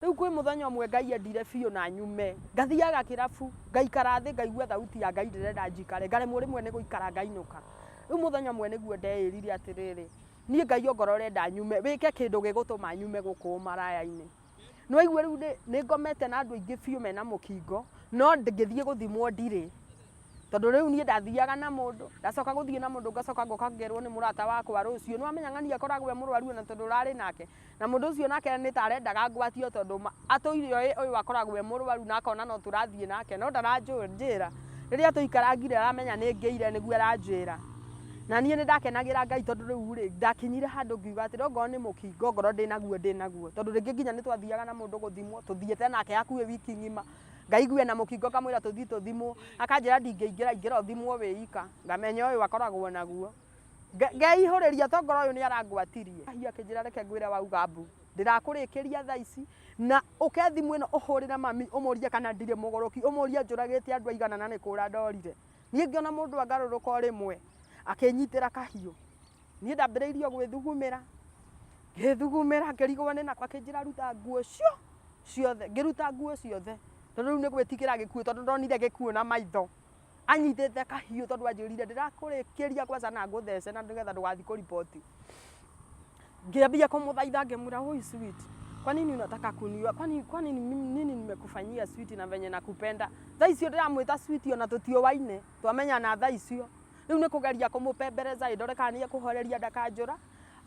Riu kwi muthenya umwe Ngai endire biũ na nyume ngathiaga kirabu ngaikara thi ngaigua thauti ya Ngai ndirenda njikare ngaremwo rimwe ni guikara ngainuka. Riu muthenya umwe niguo ndeirire atiriri nie Ngai ongorwo urenda nyume wike kindu gigutuma nyume guku Umaraya-ini. Nwaigua riu ni ngomete na andu aingi biũ mena mukingo no ngithie guthimwo ndiri tondu riu nie ndathiaga na mundu ndacoka guthie na mundu ngacoka ngoka ngerwo ni murata wakwa rucio niwamenya ng'ania akoragwo murwaru na tondu rari nake na mundu ucio nake ni tarendaga ngwatio tondu atuire uyu akoragwo murwaru na akona no turathie nake no ndaranjira riria tuikarangire aramenya ni ngeire niguo aranjira na nie ni ndakenagira Ngai tondu riu ri ndakinyire handu ngiuga ati ongorwo ni mukingo ngorwo ndinaguo tondu ringi nginya ni twathiaga na mundu guthimwo tuthiete nake hakuhi wiki ng'ima ngaigua na mukingo kamwira tuthii tuthimwo akanjira ndingĩingĩra ingĩra uthimwo wĩika ngamenya uyu akoragwo naguo ngeihũrĩria tongorwo uyu ni arangwatirie ahia akĩnjĩra reke ngwĩre wauga mbu ndirakũrĩkĩria thaa ici na ũkethimwo ĩno ũhũrĩre mami ũmũrie kana ndirĩ mũgũrũki ũmũrie njũragĩte andũ aigana na nĩkũra ndorire niĩ ngĩona mũndũ angarũrũka o rĩmwe akĩnyitĩra kahiũ niĩ ndambĩrĩirie gwĩthugumĩra ngĩthugumĩra ngĩrigwo nĩ nakwa akĩnjĩra ruta nguo ciothe ngĩruta nguo ciothe tondu riu ni gwitikira gikuo tondu ndonire gikuo na maitho anyitite kahiũ tondu anjĩrire ndirakũrĩkĩria kwanza na ngũthece na nigetha ndũgathi kũripoti ngĩambia kũmũthaitha ngĩmwĩra oi sweet kwa nini unataka kuniua kwa nini nini nimekufanyia sweet na venye nakupenda thaa icio ndiramwĩta sweet ona tutiowaine twamenyana thaa icio riu ni kũgeria kũmũpembereza ndore kana ni ekũhoreria ndakanjũra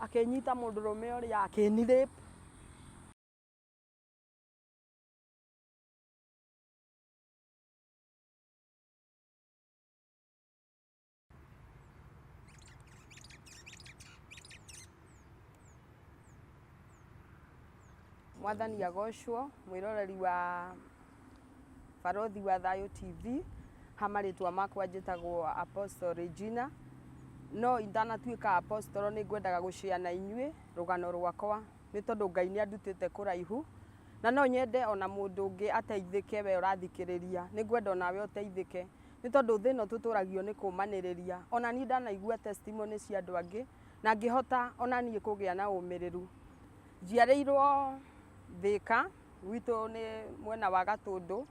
akĩnyita mũndũrũme ũrĩa akĩnirape Mwathani agocwo mwiroreri wa Barothi wa Thayo TV hamaritwa makwa njĩtagwo Apostle Regina no indanatuĩka apostle ni ngwendaga gushare na inyuĩ rugano rwakwa ni tondu Ngai ni andutĩte kũraihu na no nyende ona mũndũ ũngĩ ateithĩke we ũrathikĩrĩria ni ngwenda onawe ũteithĩke ni tondu thĩ ĩno tũtũragio ni kũmanĩrĩria ona ni ndanaigua testimony cia andũ angĩ na ngĩhota ona niĩ kũgĩa na ũmĩrĩru njiarĩirwo Thika gwitũ ni mwena wa Gatundu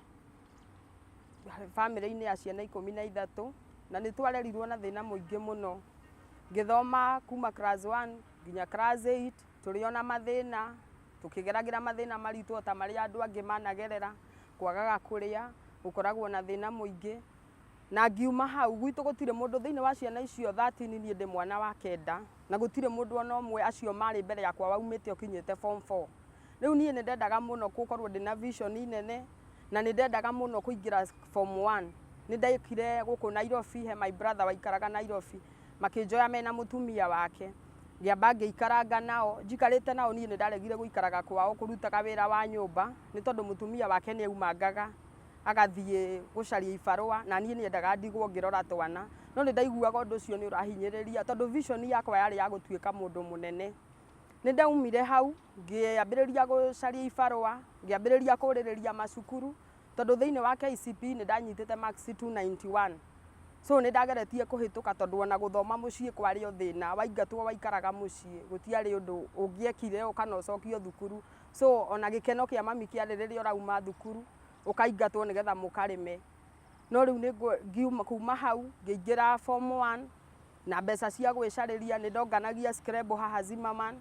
family-inĩ ya ciana 13 na nĩ twarerirwo na thĩna mũingĩ mũno ngĩthoma kuma class 1 nginya class 8 tũrĩona mathĩna tũkĩgeragĩra mathĩna maritũ ta marĩa andũ angĩ managerera kwagaga kũrĩa gũkoragwo na thĩna mũingĩ na ngiuma hau gwitũ gũtirĩ mũndũ thĩinĩ wa ciana icio 13 niĩ ndĩ mwana wa kenda na gũtirĩ mũndũ ona ũmwe acio marĩ mbere yakwa waumĩte ũkinyĩte form 4 riu niĩ nĩ ndendaga mũno gũkorwo ndĩna vision nene na nĩ ndendaga mũno kũingĩra form 1 nĩ ndekire gũkũ Nairobi he my brother waikaraga Nairobi makĩnjoya mena mũtumia wake ngĩamba ngĩikaranga nao njikarĩte nao niĩ nĩ ndaregire gũikaraga kwao kũrutaga wĩra wa nyũmba nĩ tondũ mũtumia wake nĩ aumangaga agathiĩ gũcaria ibarũa na niĩ nĩendaga ndigwo ngĩrora twana no nĩ ndaiguaga ũndũ ũcio nĩ ũrahinyĩrĩria tondũ vision yakwa yarĩ ya gũtuĩka mũndũ mũnene nĩ ndaumire hau ngĩambĩrĩria gũcaria ibarũa ngĩambĩrĩria kũrĩrĩria macukuru tondu thĩinĩ wa KCPE nĩ ndanyitĩte marks 291 so nĩ ndageretie kũhĩtũka tondu ona gũthoma mũciĩ kwarĩ o thĩna waingatwo waikaraga mũciĩ gũtiarĩ ũndũ ũngĩekire kana ũcokio thukuru so ona gĩkeno kĩa mami kĩarĩ rĩrĩa ũrauma thukuru ũkaingatwo nĩgetha mũkarĩme no rĩu ngiuma kuma hau ngĩingĩra form 1 na mbeca cia gwĩcarĩria nĩ ndonganagia scrabble haha Zimmerman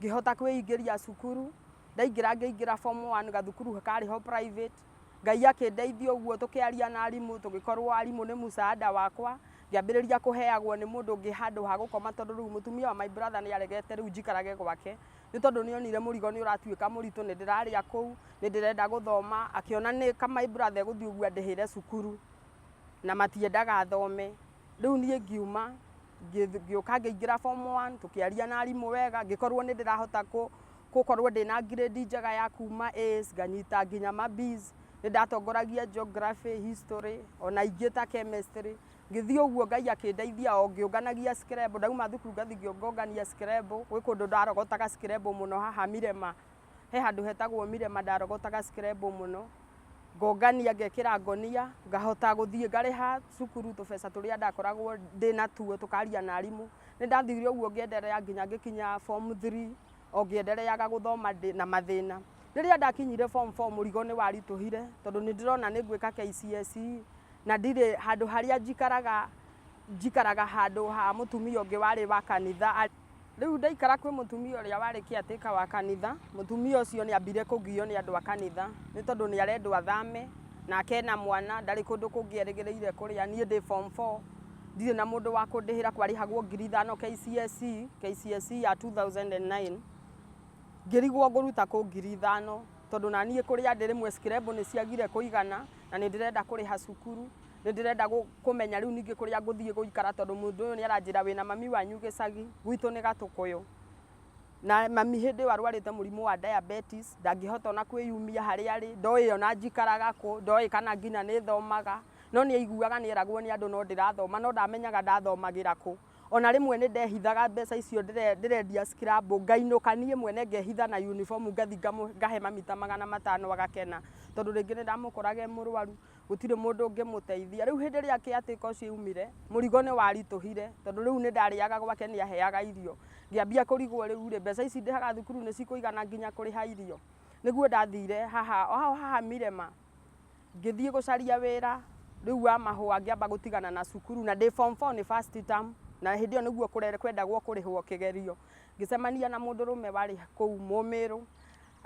ngĩhota kwĩingĩria cukuru ngĩingĩra form 1 gathukuru karĩ ho private Ngai akĩndeithia ũguo tũkĩaria na arimũ tũgĩkorwo arimũ nĩ mũsaada wakwa ngĩambĩrĩria kũheagwo nĩ mũndũ ũngĩ handũ ha gũkoma tondu rĩu mũtumia wa my brother nĩ aregete rĩu njikarage gwake nĩ tondu nĩ onire mũrigo nĩ ũratuĩka mũritũ nĩ ndĩrarĩa kũu nĩ ndĩrenda gũthoma akĩona nĩ ka my brother gũthiĩ ũguo ndĩhĩre cukuru na matiendaga thome rĩu niĩ ngiuma ngĩũka ngĩingĩra form 1 tũkĩaria na arimũ wega ngĩkorwo nĩ ndĩrahota gũkorwo ndĩna grade njega ya kuma A's nganyita nginya ma B's nĩ ndatongoragia geography history ona ingĩ ta chemistry ngĩthiĩ ũguo Ngai akĩndeithia o ngĩũnganagia scrabble ndauma thukuru ngathi ngĩũngania scrabble gwĩ kũndũ ndarogotaga scrabble mũno haha Mirema he handũ hetagwo Mirema ndarogotaga scrabble mũno ngongania ngekĩra ngonia ngahota gũthiĩ ngarĩha cukuru tũbeca tũrĩa ndakoragwo ndĩna tuo tũkaria na arimũ nĩ ndathire ũguo ngĩenderea nginya ngĩkinya form 3 o ngĩendereaga gũthoma na mathĩna riria ndakinyire form 4 murigo ni warituhire tondu ni ndirona ni ngwika KCSE na ndire handu haria njikaraga handu ha mutumia ungi wari wa kanitha. Riu ndaikara kwi mutumia uria wari kiatika wa kanitha. Mutumia ucio ni ambire kugio ni andu a kanitha ni tondu ni arendwo athame na akena mwana ndari kundu kungierigiriire kuria. Nie ndi form 4 ndire na mundu wa kundihira kwarihagwo 5,000 KCSE ya 2009 ngirigwo nguruta ku 5,000 tondu na nie kuria ndi rimwe skrebu ni ciagire kuigana na ni ndirenda kuriha cukuru. Ni ndirenda kumenya riu ningi kuria nguthie guikara tondu mundu uyu ni aranjira wina mami wanyu gicagi gwitu ni Gatukuyu na mami hindi warwarite murimu wa diabetes ndangihota na kwiyumia hari ari ndoi ona njikaraga ku ndoi kana ngina ni thomaga no ni aiguaga ni eragwo ni andu no ndirathoma no ndamenyaga ndathomagira ku. Ona rimwe ni ndehithaga mbeca icio ndirendia scrap ngainuka nie mwene ngehitha na uniform ngathi ngahe mami ta 500 agakena tondu ringi ni ndamukorage murwaru gutire mundu ngimuteithia. Riu hindi ria kiatika ucio umire murigo ni warituhire tondu riu ni ndariaga gwake ni aheaga irio ngiambia kurigwo riu ri mbeca ici ndihaga thukuru ni cikuigana nginya kuriha irio. Niguo ndathire haha Mirema ngithie gucaria wira riu wa mahua ngiamba gutigana na cukuru na ndi form 4 ni first term na hindi yo niguo kwendagwo kurihwo kigerio. Ngicemania na mundurume wari kuu Mumiru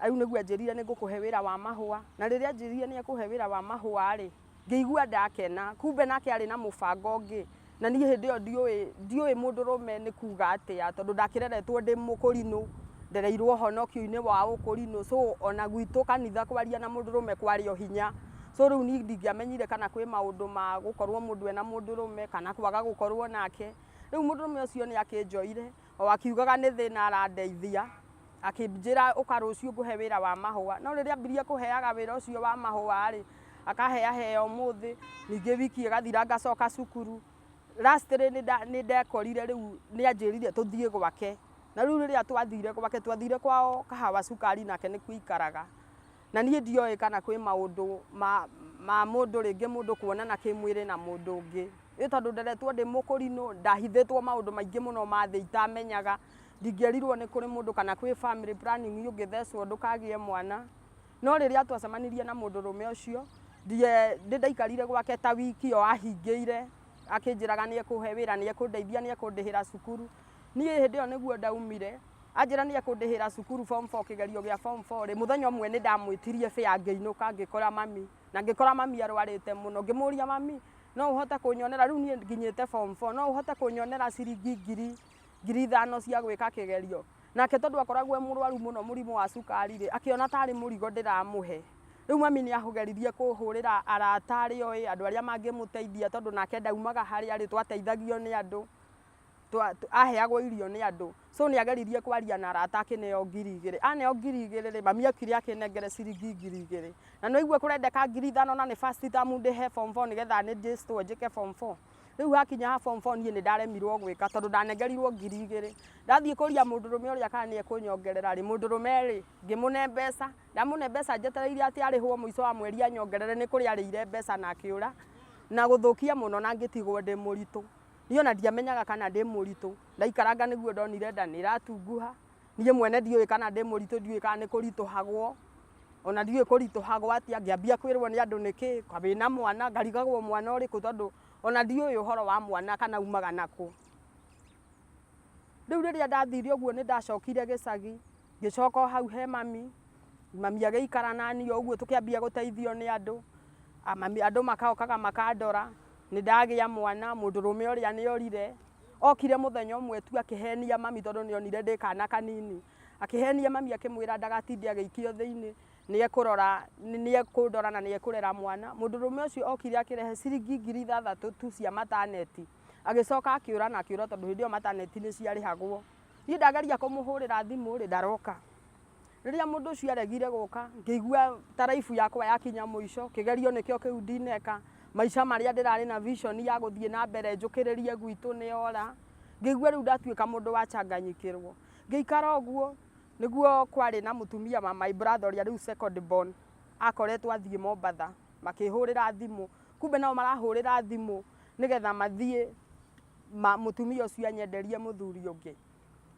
riu niguo anjirire ni ngukuhe wira wa mahua na riria anjirire ni ekuhe wira wa mahua ri ngiigua ndakena kumbe nake ari na mubango ungi na nie hindi yo ndiui mundurume ni kuga atia tondu ndakireretwo ndi mukurinu ndereirwo honokio-ini wa ukurinu so ona gwitu kanitha kwaria na mundurume kwari o hinya. So riu ni ndingiamenyire kana kwi maundu ma gukorwo mundu ena mundurume kana kwaga gukorwo nake. Riu mundurume ucio ni akinjoire o akiugaga ni thina arandeithia akinjira uka rucio nguhe wira wa mahua no riria ambirie kuheaga wira ucio wa mahua ri akahea umuthi ningi wiki igathira ngacoka cukuru. Last ni ndekorire riu ni anjirire tuthie gwake na riu riria twathire gwake twathire kwao kahawa cukari nake ni kuikaraga na nie ndioi kana kwi maundu ma mundu ringi mundu kuonana kimwiri na mundu ungi ni tondu nderetwo ndi mukurinu ndahithitwo maundu maingi muno ma thi itamenyaga ndingierirwo ni kuri mundu kana kwi family planning ungithecwo ndukagie mwana. No riria twacemanirie na mundurume ucio ndaikarire gwake ta wiki o ahingiire akinjiraga ni ekuhe wira ni ekundeithia ni ekundihira cukuru. Nie hindi yo niguo ndaumire anjira ni ekundihira cukuru form 4 kigerio gia form 4 ri muthenya umwe ni ndamwitirie fea ngeinuka ngikora mami na ngikora mami arwarite muno ngimuria mami no uhote kunyonera riu nie nginyite form 4 no uhote kunyonera ciringi 5,000 cia gwika kigerio nake tondu akoragwo murwaru muno murimu wa cukari ri akiona tari murigo ndiramuhe. Riu mami ni ahugeririe kuhurira arata arioi andu aria mangimuteithia tondu nake ndaumaga hari ari twateithagio ni andu aheagwo irio ni andu so ni ageririe kwaria na arata akineo 2,000 aneo 2,000 ri mami akire akinengere ciringi 2,000 na no igwe kurendeka 5,000 na ni first term ndihe form 4 nigetha ni register njike form 4. Riu hakinya ha form 4 nie ni ndaremirwo gwika tondu ndanengerirwo 2,000 ndathie kuria mundurume uria kana ni ekunyongerera ri mundurume ri ngimune mbeca ndamune mbeca njetereire ati arihwo muico wa mweri anyongerere ni kuri arire mbeca na akiura na guthukia muno na ngitigwo ndi muritu. Niyo na ndiamenyaga kana ndi muritu ndaikaranga niguo ndonire nda ni ratunguha nie mwene ndiui kana ndi muritu ndiui kana ni kurituhagwo ona ndiui kurituhagwo atia ngiambia kwirwo ni andu niki kwabina mwana ngarigagwo mwana uriku tondu ona ndiui uhoro wa mwana kana umaga naku. Riu riria ndathire uguo ni ndacokire gicagi ngicoka hau he mami ageikara nani uguo tukiambia guteithio ni andu mami andu makaokaga makandora ni ndagia mwana mundurume uria ni orire okire muthenya umwe tu akihenia mami tondu ni onire ndi kana kanini akihenia mami akimwira ndagatinde ageikio thiini ni ekurora ni ekundora na ni ekurera mwana. Mundurume ucio okire akirehe ciringi 6,000 tu cia mataneti agicoka akiura na akiura tondu hindi yo mataneti ni ciarihagwo. Nie ndageria kumuhurira thimu ri ndaroka riria mundu ucio aregire guka ngigua taraifu yakwa yakinya muico kigerio nikio kiu ndineka maisha maria ndirari na vision ya guthie na mbere njukiririe gwitu ni ora ngigua riu ndatuika mundu wa changanyikirwo ngiikara uguo niguo kwari na mutumia ma my brother uria riu second born akoretwo athie Mombatha makihurira thimu kumbe nao marahurira thimu nigetha mathie mutumia ucio anyenderie muthuri ungi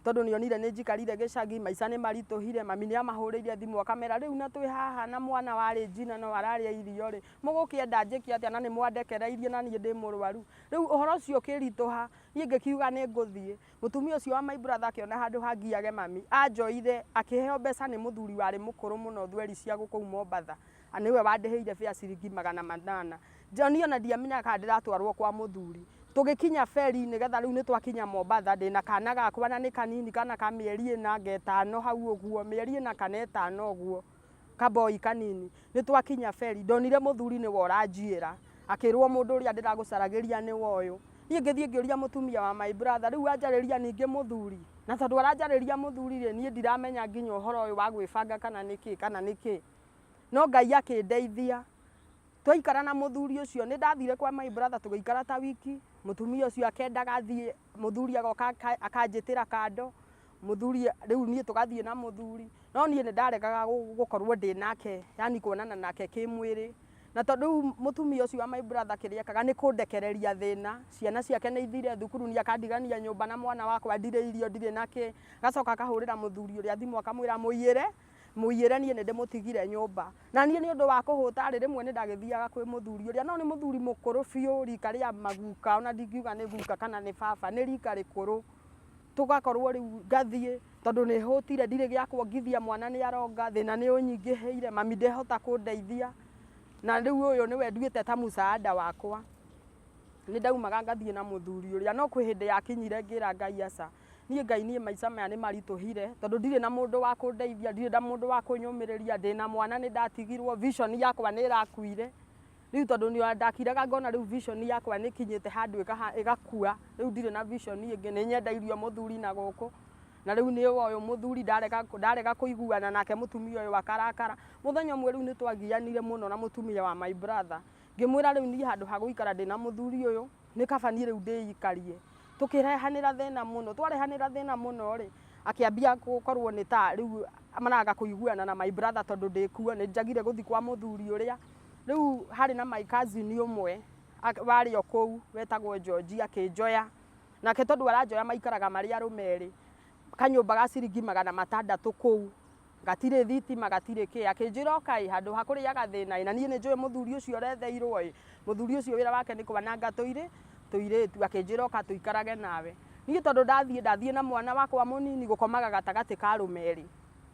tondu nionire ni njikarire gicagi maica ni marituhire mami ni amahuriire thimu akamera riu na twi haha na mwana wa Regina no araria irio ri mugukienda njiki atia na ni mwandekereirie na nie ndi murwaru riu uhoro ucio ukirituha nie ngikiuga ni nguthie mutumia ucio wa my brother akiona handu hangiage mami anjoire akiheo mbeca ni muthuri wari mukuru muno thweri cia guku Mombatha aniwe wandiheire fare ciringi 800 John ona ndiamenya kana ndiratwarwo kwa muthuri tugikinya feri nigetha riu ni twakinya Mombatha ndina kana gakwa na ni kanini kana ka mieri ina ngetano hau uguo mieri ina kana etano uguo kaboi kanini ni twakinya feri ndonire muthuri ni woranjiira akirwo mundu uria ndiragucaragiria ni woyo nie ngithie ngiuria mutumia wa my brother riu anjariria ningi muthuri na tondu aranjariria muthuri ri nie ndiramenya nginya uhoro uyu wa gwibanga kana niki no Ngai akindeithia twaikara na muthuri ucio ni ndathire kwa my brother tugiikara ta wiki mutumia ucio akendaga thie muthuri agoka akanjitira kando muthuri riu nie tugathie na muthuri no nie ni ndaregaga gukorwo ndi nake yani kuonana nake kimwiri na tondu mutumia ucio wa my brother kiriekaga ni kundekereria thina ciana ciake ni ithire thukuru ni akandigania nyumba na mwana wakwa ndire irio ndire nake gacoka kahurira muthuri uria thimu akamwira muiyire nie ni ndimutigire nyumba na nie ni undu wa kuhuta rimwe ni ndagithiaga kwi muthuri uria no ni muthuri mukuru biu rika ria maguka ona ndingiuga ni guka kana ni baba ni rika rikuru tugakorwo riu ngathie tondu ni hutire ndire gia kuongithia mwana ni aronga thina ni unyingiheire mami ndehota kundeithia na riu uyu niwe nduite ta musaada wakwa ni ndaumaga ngathie na muthuri uria no kwi hindi yakinyire ngira Ngai aca nie Ngai nie maica maya ni marituhire tondu ndire na mundu wa kundeithia ndire na mundu wa kunyumiriria ndina mwana ni ndatigirwo vision yakwa ni irakuire riu tondu ni ndakiraga ngona riu vision yakwa ni kinyite handu igakua riu ndire na vision ingi ni nyendairio muthuri na guku na riu ni uyu muthuri ndarega kuiguana nake mutumia uyu wakarakara muthenya umwe riu ni twagianire muno na mutumia wa my brother ngimwira riu ni handu ha guikara ndina muthuri uyu ni kabani riu ndiikarie tukirehanira thina muno twarehanira thina muno ri akiambia gukorwo ni ta riu maraga kuiguana na my brother tondu ndikuo ni njagire guthi kwa muthuri uria riu hari na my cousin umwe wari okou wetagwo George akinjoya nake tondu aranjoya maikaraga mari arumeri kanyumba ga ciringi 600 kou gatire thitima gatire ki akinjira kai handu hakuriaga thina na nie ni njoe muthuri ucio retheirwo muthuri ucio wira wake ni kwananga tuiretu akinjira ka tuikarage nawe nie tondu ndathie na mwana wakwa munini gukomaga gatagati ka rumeri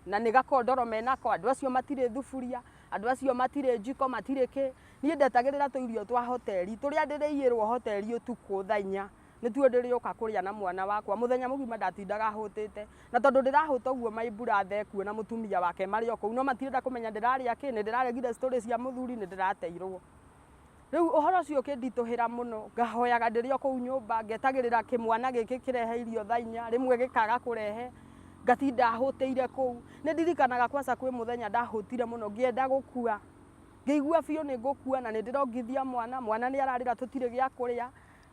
na ni gakondoro menako andu acio matire thufuria andu acio matire njiko matire ki nie ndetagirira tuirio twa hoteli turia ndiriirwo hoteli utuku thainya ni tuo ndirioka kuria na mwana wakwa muthenya mugima ndatindaga hutite na tondu ndirahuta uguo my brother ekuo na mutumia wake mari okou no matirenda kumenya ndiraria ki ni ndiraregire stories cia muthuri ni ndirateirwo riu uhoro ucio kindituhira muno ngahoyaga ndirio kou nyumba ngetagirira kimwana giki kirehe irio thainya rimwe gikaga kurehe ngatinda hutire kou ni ndirikanaga kwasa kwi muthenya ndahutire muno ngienda gukua ngeigua biu ni ngukua na ni ndirongithia mwana ni ararira tutire gia kuria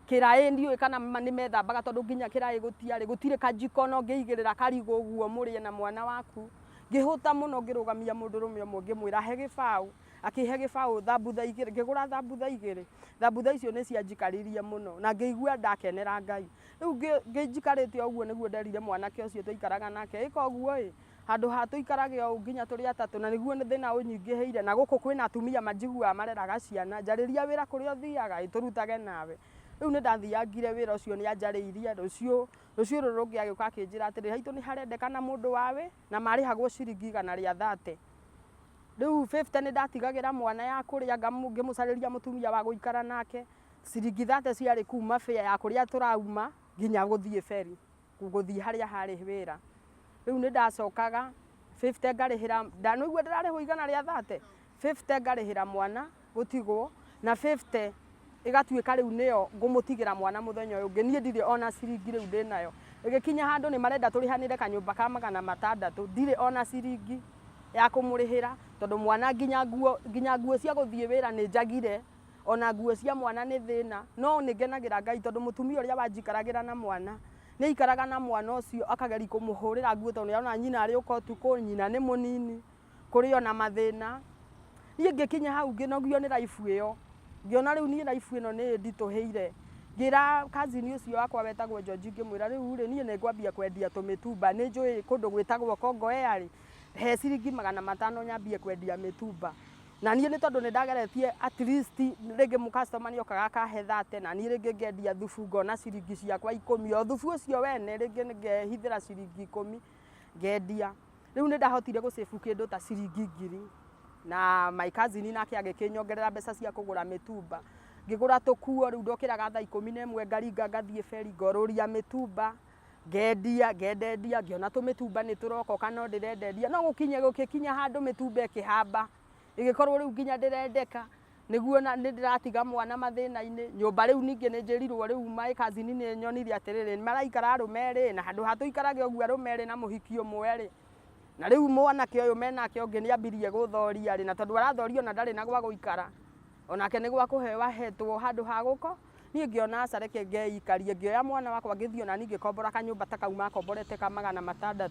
kirai ndiu kana ni methambaga tondu nginya kirai gutire kajiko no ngeigirira karigo uguo murie na mwana waku ngihuta muno ngirugamia mundu rumwe umwe ngimwira he gibau akihe gibau thambutha igire ngigura thambutha igire thambutha icio ni cianjikaririe muno na ngeigua ndakenera Ngai riu ngijikarite uguo niguo nderire mwanake ucio tuikaraga nake ikoguo handu ha tuikarage o nginya turi atatu na niguo ni thina unyingiheire na guku kwina atumia manjigua mareraga ciana njariria wira kuria uthiaga iturutage nawe riu ni ndathiangire wira ucio ni anjariirie rucio rurungi agioka akinjira atiri haitu ni harendekana mundu wawe na marihagwo ciringi 130 riu 50 ni ndatigagira mwana ya kuria ngimucariria mutumia wa guikara nake ciringi 30 ciari kuma fare ya kuria turauma nginya guthie feri guthie haria hari wira riu ni ndacokaga 50 ngarihira ndanigua ndirarihwo igana ria 30 50 ngarihira mwana gutigwo na 50 igatuika riu niyo ngumutigira mwana muthenya uyu ngenie ndire ona ciringi riu ndinayo igikinya handu ni marenda turihanire kanyumba ka 600 ndire ona ciringi ya kumurihira tondu mwana nginya nguo cia guthie wira ni njagire ona nguo cia mwana ni thina no ni ngenagira Ngai tondu mutumia uria wanjikaragira na mwana ni ikaraga na mwana ucio akageri kumuhurira nguo tondu ona nyina ari ukotuko nyina ni munini kuri ona mathina nie ngikinya hau nginogio ni life iyo ngiona riu nie life ino ni ndituheire ngira kazini ucio wakwa wetagwo George ngimwira riu ri nie ningwambia kwendia tumitumba ni njui kundu gwitagwo Kongoea ri he ciringi 500 nyambie kwendia mitumba na nie ni tondu ni ndageretie at least ringi mu customer ni okaga akahe 30 na nie ringi ngendia thubu ngona ciringi ciakwa 10 o thubu ucio wene ringi ngehithira ciringi 10 ngendia riu ni ndahotire gucibu kindu ta ciringi 1000 na my cousin nake agikinyongerera mbeca cia kugura mitumba ngigura tukuo riu ndokiraga thaa 11 ngaringa ngathie feri ngoruria mitumba ngendendia ngiona tumitumba ni turoka kana ndirendendia no gukinya handu mitumba ikihamba igikorwo riu nginya ndirendeka niguo na ndiratiga mwana mathina-ini nyumba riu ningi ni njirirwo riu my cousin ni nyonirie atiriri maraikara arumeri na handu hatuikarage uguo arumeri na muhiki umwe ri na riu mwanake uyu menake ungi ni ambirie guthoria ri na tondu arathorio na ndari na gwa guikara onake ni gwa kuhewa hetwo handu ha guko nie ngiona acareke ngeikarie ngioya mwana wakwa ngithio na ningi kombora kanyumba ta kauma komborete ka 600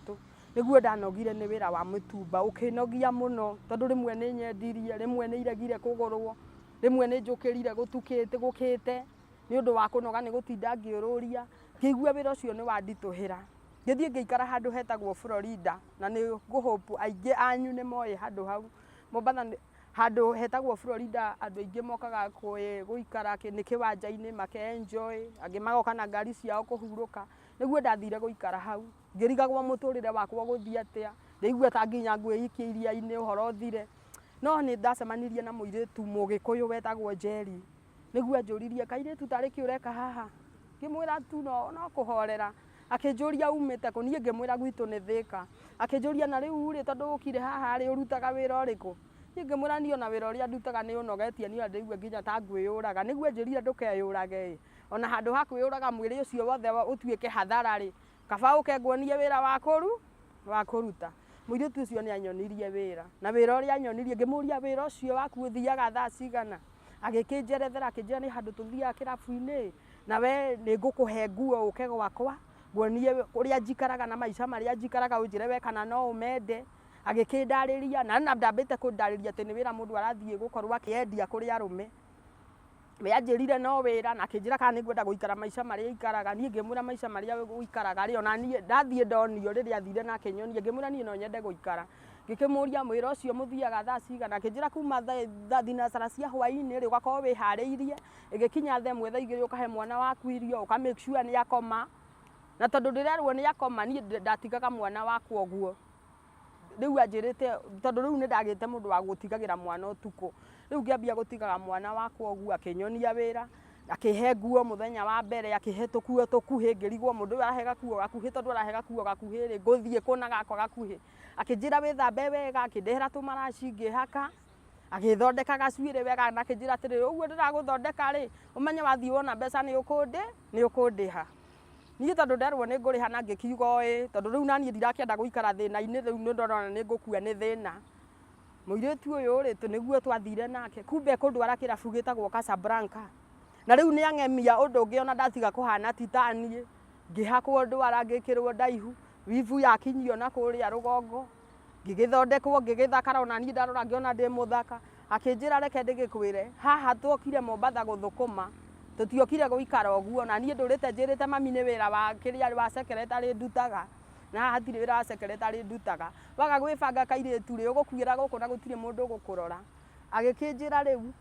niguo ndanogire ni wira wa mitumba ukinogia muno tondu rimwe ni nyendirie rimwe ni iregire kugurwo rimwe ni njukirire gukite ni undu wa kunoga ni gutinda ngiururia ngigua wira ucio ni wandituhira ngithie ngeikara handu hetagwo Florida na ni nguhope aingi anyu ni moe handu hau Mombasa handu hetagwo Florida andu aingi mokaga guikara ni kiwanja-ini make enjoy angi magoka na ngari ciao kuhuruka niguo ndathire guikara hau ngirigagwo muturire wakwa guthie atia ndigua ta nginya ngwiikia iria-ini uhoro thire no ni ndacemanirie na muiritu mugikuyu wetagwo Jerry niguo njuririe kairitu tari ki ureka haha ngimwira tu no kuhorera akinjuria umite ku nie ngimwira gwitu ni thika akinjuria na riu ri tondu ukire haha ri urutaga wira uriku nie ngimwira ni ona wira uria ndutaga ni unogetie ni ndigua nginya ta ngwiyuraga niguo njirire ndukeyurage ona handu ha kwiyuraga mwiri ucio wothe utuike hathara ri kaba ukengwonie wira wa kuruta muiritu ucio ni anyonirie wira na wira uria anyonirie ngimuria wira ucio waku uthiaga thaa cigana agikinjerethera akinjira ni handu tuthiaga kirabu-ini na we ni ngukuhe nguo uke gwakwa ngwonie uria njikaraga na maica maria njikaraga unjire we kana no umende agikindariria na ndambite kundariria ati ni wira mundu arathie gukorwa akiendia kuri arume we anjirire no wira na akinjira kana ningwenda guikara maica maria ikaraga nie ngimwira maica maria guikaraga ri ona nie ndathie ndonio riria athire na akinyonia ngimwira nie no nyende guikara ngikimuria mwira ucio muthiaga thaa cigana akinjira kuma thaa thinacara cia hwaini ri ugakorwo wihariirie igikinya thaa 1 thaa 2 ukahe mwana waku irio uka make sure ni akoma na tondu ndirerwo ni akoma nie ndatigaga mwana wakwa uguo riu anjirite tondu riu ni ndagite mundu wa gutigagira mwana utuku riu ngiambia gutigaga mwana wakwa uguo akinyonia wira akihe nguo muthenya wa mbere akihe tukuo tukuhi ngirigwo mundu arahe gakuo gakuhi tondu arahe gakuo gakuhi ri nguthie kuna gakwa gakuhi akinjira withambe wega akindehera tumaraci ngihaka agithondeka gacuire wega na akinjira atiri uguo ndiraguthondeka ri umenye wathie wona mbeca ni ukundiha nie tondu nderwo ni nguriha na ngikiuga ii tondu riu nanie ndirakienda guikara thina-ini riu ni ndorona ni ngukua ni thina muiritu uyu ri niguo twathire nake kumbe kundwara kirabu gitagwo Casablanca na riu ni angemia undu ungi ona ndatiga kuhana titanie ngihakwo ndwara ngikirwo ndaihu wivu yakinyio na kuria rugongo ngigithondekwo ngigithakara ona nie ndarora ngiona ndi muthaka akinjira reke ndigikwire haha twokire Mombasa guthukuma tutiokire guikara uguo na nie ndurite njirite mami ni wira wa kiria wa secretary ndutaga na hatire wira wa secretary ndutaga waga gwibanga kairitu ri ugukuira guku na gutire mundu gukurora agikinjira riu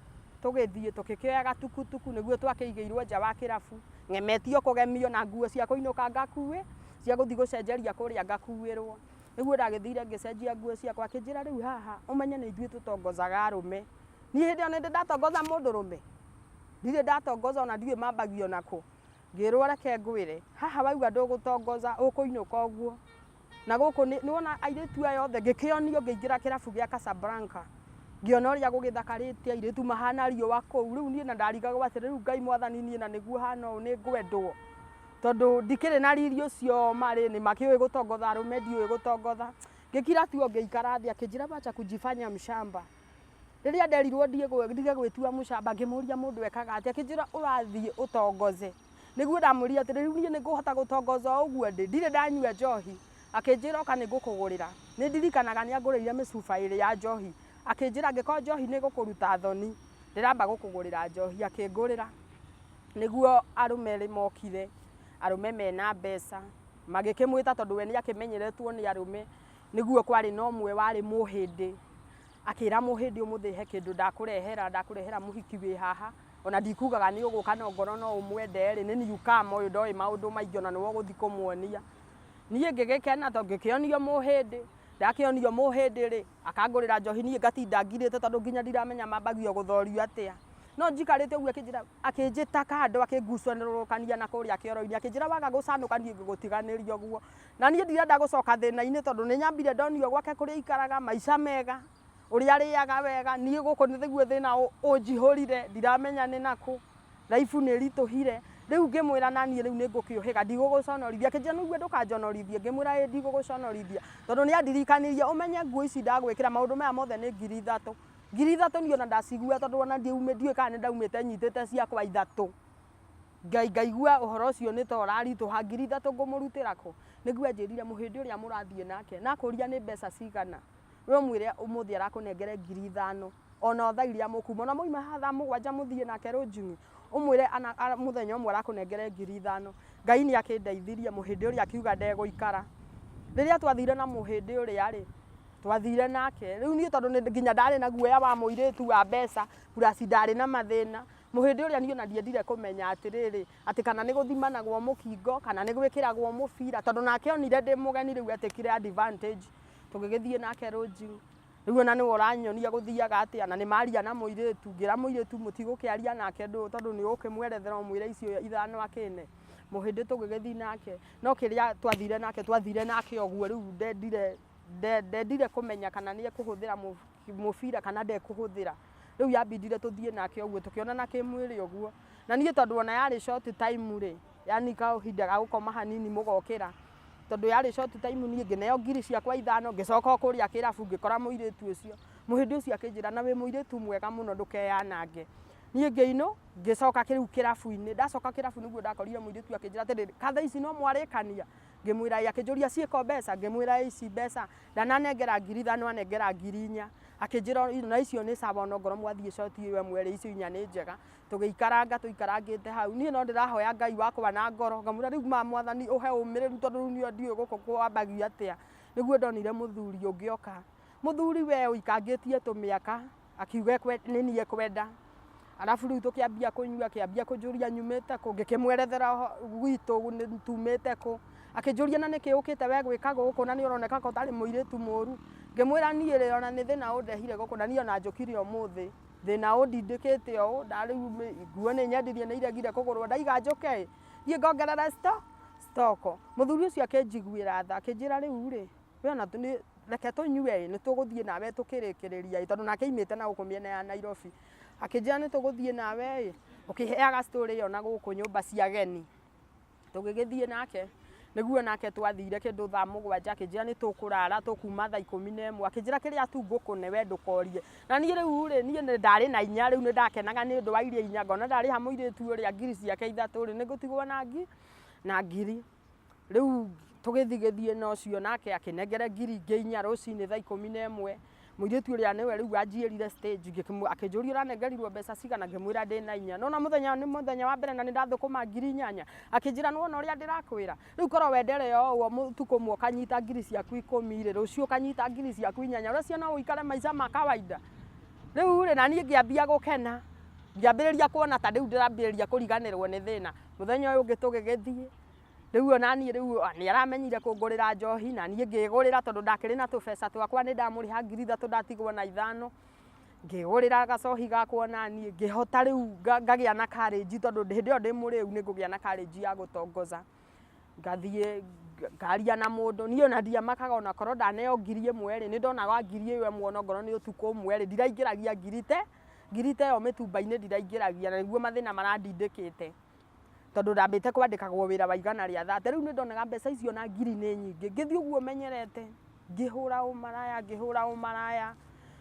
tugithie tukikioya gatukutuku niguo twakiigeirwo nja wa kirabu ngemetio kugemio na nguo cia kuinuka ngakuwe cia guthi gucenjeria kuria ngakuwirwo niguo ndagithire ngicenjia nguo ciakwa akinjira riu haha umenye ni ithuĩ tutongozaga arume nie hindi ona ndatongoza mundu rume ndire ndatongoza ona ndiwe mambagio nako ngirwo reke ngwire haha wauga ndugutongoza ukuinuka uguo na guku ni wona airitu aya othe ngikionio ngiingira kirabu gia Casablanca ngiona uria gugithakaritie airitu mahana riũa kũu riu nie na ndarigagwo atĩ riu Ngai mwathani nie na niguo hana ũũ ni ngwendwo tondu ndikiri na riri ucio mari ni makiũĩ gũtongotha arume ndiũĩ gũtongotha ngikira tuo ngiikara thĩ akinjira bacha kujifanya mshamba riria nderirwo ndige gwitua mshamba ngimuria mundu ekaga ati akinjira urathie utongoze niguo ndamuria ati riu nie niguhota gutongoza uguo ndire ndanyua njohi akinjira oka ningukugurira ni ndirikanaga ni angurire micuba iri ya njohi akinjira ngiko njohi ni gukuruta thoni ndiramba gukugurira njohi akingurira niguo arume rimokire arume mena mbeca magikimwita tondu we ni akimenyeretwo ni arume niguo kwari no mwe wari muhindi akira muhindi umuthihe kindu ndakurehera muhiki wi haha ona ndikugaga ni uguka no ngoro no umwende ri ni niukama uyu ndoi maundu maingi ona niwo guthi kumwonia nie ngigikena to ngikionio muhindi ndakionio muhindi ri akangurira njohi nie ngatinda ngirite tondu nginya ndiramenya mambagio guthorio atia no njikarite ugu akinjita kando akinguswanirukania na kuria kioro-ini akinjira waga gucanuka nie ngigutiganirio guo na nie ndirenda gucoka thina-ini tondu ni nyambire ndonio gwake kuria ikaraga maica mega uria ariaga wega nie guku nithiguo thina unjihurire ndiramenya ni naku raifu ni rituhire riu ngimwira nanie riu ni ngukiuhiga ndiguguconorithia akinjira niguo ndukanjonorithie ngimwira ndiguguconorithia tondu ni andirikanirie umenye nguo ici ndagwikira maundu maya mothe ni 3,000 3,000 ni ona ndacigua tondu ona ndiume kana ndaumite nyitite ciakwa 3 ngaigua uhoro ucio ni ta urarituha 3,000 ngumurutira ku niguo anjirire muhindi uria murathie nake na kuria ni mbeca cigana we mwire umuthi arakunengere 5,000 ona thaa iria mukuma ona moima hatha 7 muthie nake rujingi umwire muthenya umwe arakunengere 5,000 ngai ni akindeithirie muhindi uria akiuga ndeguikara riria twathire na muhindi uria ri twathire nake riu ni tondu nginya ndari na guoya wa muiritu wa mbeca plus ndari na mathina muhindi uria ni ona ndiendire kumenya atiriri ati kana ni guthimanagwo mukingo kana ni gwikiragwo mubira tondu nake onire ndi mugeni riu atikire advantage tugigithie nake rujingi riu ona ni uranyonia guthiaga atia na ni maria na muiritu ngira muiritu mutigukiaria nake ndu tondu ni ukimwerethera mwire icio 5 akine muhindi tugigithie nake no kiria twathire nake oguo riu ndendire kumenya kana ni ekuhuthira mubira kana ndekuhuthira riu yabindire tuthie nake oguo tukionana kimwiri oguo na nie tondu ona yari short time ri yani kauhinda ga gukoma hanini mugokira tondu yari short time nie ngineo ngiri ciakwa 5 ngicoka kuria kirabu ngikora muiritu ucio muhindi ucio akinjira na wi muiritu mwega muno ndukeyanange nie ngiino ngicoka kiriu kirabu-ini ndacoka kirabu niguo ndakorire muiritu akinjira atiri katha ici no mwarikania ngimwira akinjuria ciiko mbeca ngimwira ici mbeca ndananengera 5,000 anengera 4,000 akinjira na icio ni sawa ona ngoro mwathie short iwe mwere icio 4 ni njega tugiikaranga tuikarangite hau nie no ndirahoya ngai wakwa na ngoro ngamwira riu mwathani uhe umiriru tondu ni ndiu guku kwambagia atia niguo ndonire muthuri ungioka muthuri we uikangitie tumiaka akiuga ni nie kwenda arafu riu tukiambia kunyua kiambia kunjuria nyumite ku ngikimwerethera gwitu tumite ku akinjuria na niki ukite we gwika guku na ni uroneka ko tari muiritu muru ngimwira nie ri ona ni thina undehire guku na ni ona njukire umuthi thina undindikite o ndari nguo ni nyendirie ni iregire kugurwa ndaiga njuke nie ngongerera stoko muthuri ucio akinjiguira tha akinjira riu ri we ona tuni reke tunyue ni tuguthie nawe tukirikiriria tondu nake imite na guku miena ya Nairobi akinjira ni tuguthie nawe ukiheaga story ona guku nyumba cia ageni tugigithie nake niguo nake twathire kindu thaa 7 akinjira ni tukurara tukuma thaa 11 akinjira kiria tu ngukune we ndukorie na nie riu ri nie ndari na inya riu ni ndakenaga ni undu wa iria inya ngona ndari ha muiritu uria ngiri ciake 3 ri ni gutigwo na ngiri riu tugithigithie no cio nake akinengere ngiri 4 rucini thaa 11 muiritu uria niwe riu anjierire stage akinjuria uranengerirwo mbeca cigana ngimwira ndi na inya nona muthenya ni muthenya wa mbere na ni ndathukuma ngiri 8 akinjira nuona uria ndirakwira riu koro wendere o mutuku mwoka nyita ngiri ciaku 10 ri rucio kanyita ngiri ciaku 8 uria ciona uikare maica ma kawaida riu ri na nie ngiambia gukena ngiambiriria kuona ta riu ndirambiriria kuriganirwo ni thina muthenya uyu ungi tugigithie riu ona nie riu ni aramenyire kungurira njohi na nie ngigurira tondu ndakiri na tubeca twakwa ni ndamuriha 3,000 ndatigwo na 5 ngigurira gacohi gakwa na nie ngihota riu ngagia na courage tondu hindi yo ndi muriu ni ngugia na courage ya gutongoza ngathie ngaria na mundu nie ona ndiamakaga ona korwo ndaneo ngiri 1 ri ni ndonaga ngiri 1 muono ngoro ni utuku umwe ri ndiraingiragia ngirite yo mitumba-ini ndiraingiragia na niguo mathina marandindikite tondu ndambite kwandikagwo wira wa igana ria 30 riu ni ndonaga mbeca icio na ngiri ni nyingi ngithie uguo menyerete ngihura umaraya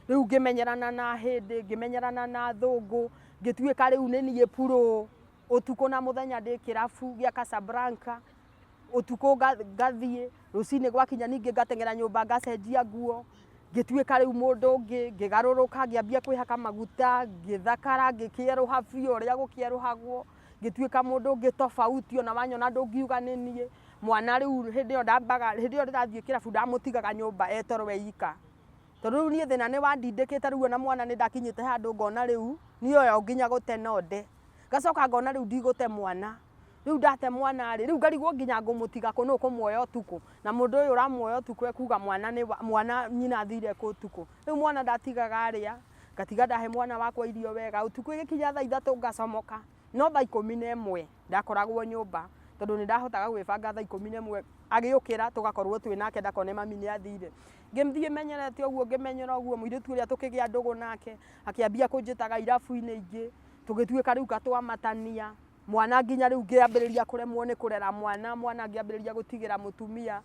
riu ngimenyerana na hindi ngimenyerana na thungu ngituika riu ni nie puro utuku na muthenya ndi kirabu gia Casablanca utuku ngathie rucini gwakinya ningi ngatengera nyumba ngacenjia nguo ngituika riu mundu ungi ngigaruruka ngiambia kwihaka maguta ngithakara ngikieruha biu uria gukieruhagwo ngituika mundu ngitofauti ona wanyona ndungiuga ni nie mwana riu hindi yo ndambaga hindi yo ndirathie kirabu ndamutigaga nyumba etorwe ika tondu nie thina ni wandindikite riu ona mwana ni ndakinyite handu ngona riu niyo yo nginya gute nonde gacoka ngona riu ndigute mwana riu ndate mwana ri riu ngarigwo nginya ngumutiga ku no kumuoya utuku na mundu uyu uramuoya utuku ekuga mwana nyina thire ku utuku riu mwana ndatigaga aria ngatiga ndahe mwana wakwa irio wega utuku igikinya thaa 3 ngacomoka no thaa 11 ndakoragwo nyumba tondu ni ndahotaga gwibanga thaa 11 agiukira tugakorwo twinake ndakone mami ni athire ngimthie menyerete uguo ngimenyera uguo muiritu uria tukigia ndugu nake akiambia kunjitaga irabu-ini ingi tugituika riu gatwamatania mwana nginya riu ngiambiriria kuremwo ni kurera mwana ngiambiriria gutigira mutumia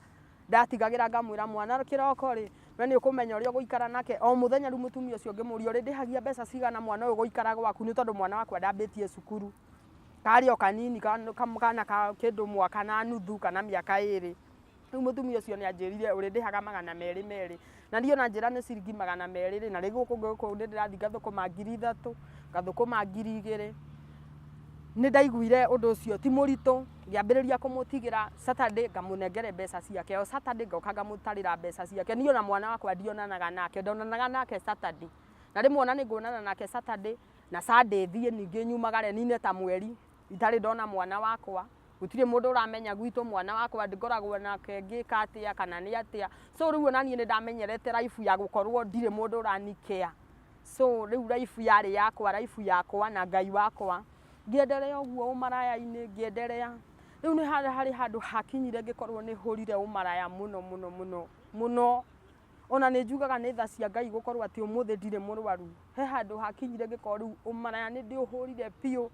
ndatigagira ngamwira mwana kiroko ri we ni ukumenya uria guikara nake o muthenya riu mutumia ucio ngimuria uri ndihagia mbeca cigana mwana uyu guikara gwaku ni tondu mwana wakwa ndambitie cukuru kari o kanini kana ka kindu mwaka na nuthu kana miaka 2 riu mutumia ucio ni anjirire uri ndihaga 200 na ndio na njira ni ciringi 200 na rigu guku ndirathi ngathukuma 3,000 ngathukuma 2,000 ni ndaiguire undu ucio ti muritu ngiambiriria kumutigira Saturday ngamunengere mbeca ciake o Saturday ngoka ngamutarira mbeca ciake niyo na mwana wakwa ndionanaga nake ndonanaga nake Saturday na rimwe ona ninguonana nake Saturday na Sunday thie ningi nyumagare nine ta mweri itari ndona mwana wakwa gutire mundu uramenya gwitu mwana wakwa ndingoragwo nake ngika atia kana ni atia so riu ona nie ni ndamenyerete life ya gukorwo ndire mundu uranikea so riu life yari yakwa na Ngai wakwa ngiendelea uguo umaraya-ini ngiendelea riu ni hari handu hakinyire ngikorwo ni hurire umaraya muno ona ni njugaga ni tha cia Ngai gukorwo ati umuthi ndire murwaru he handu hakinyire ngikorwo riu umaraya ni ndihurire piu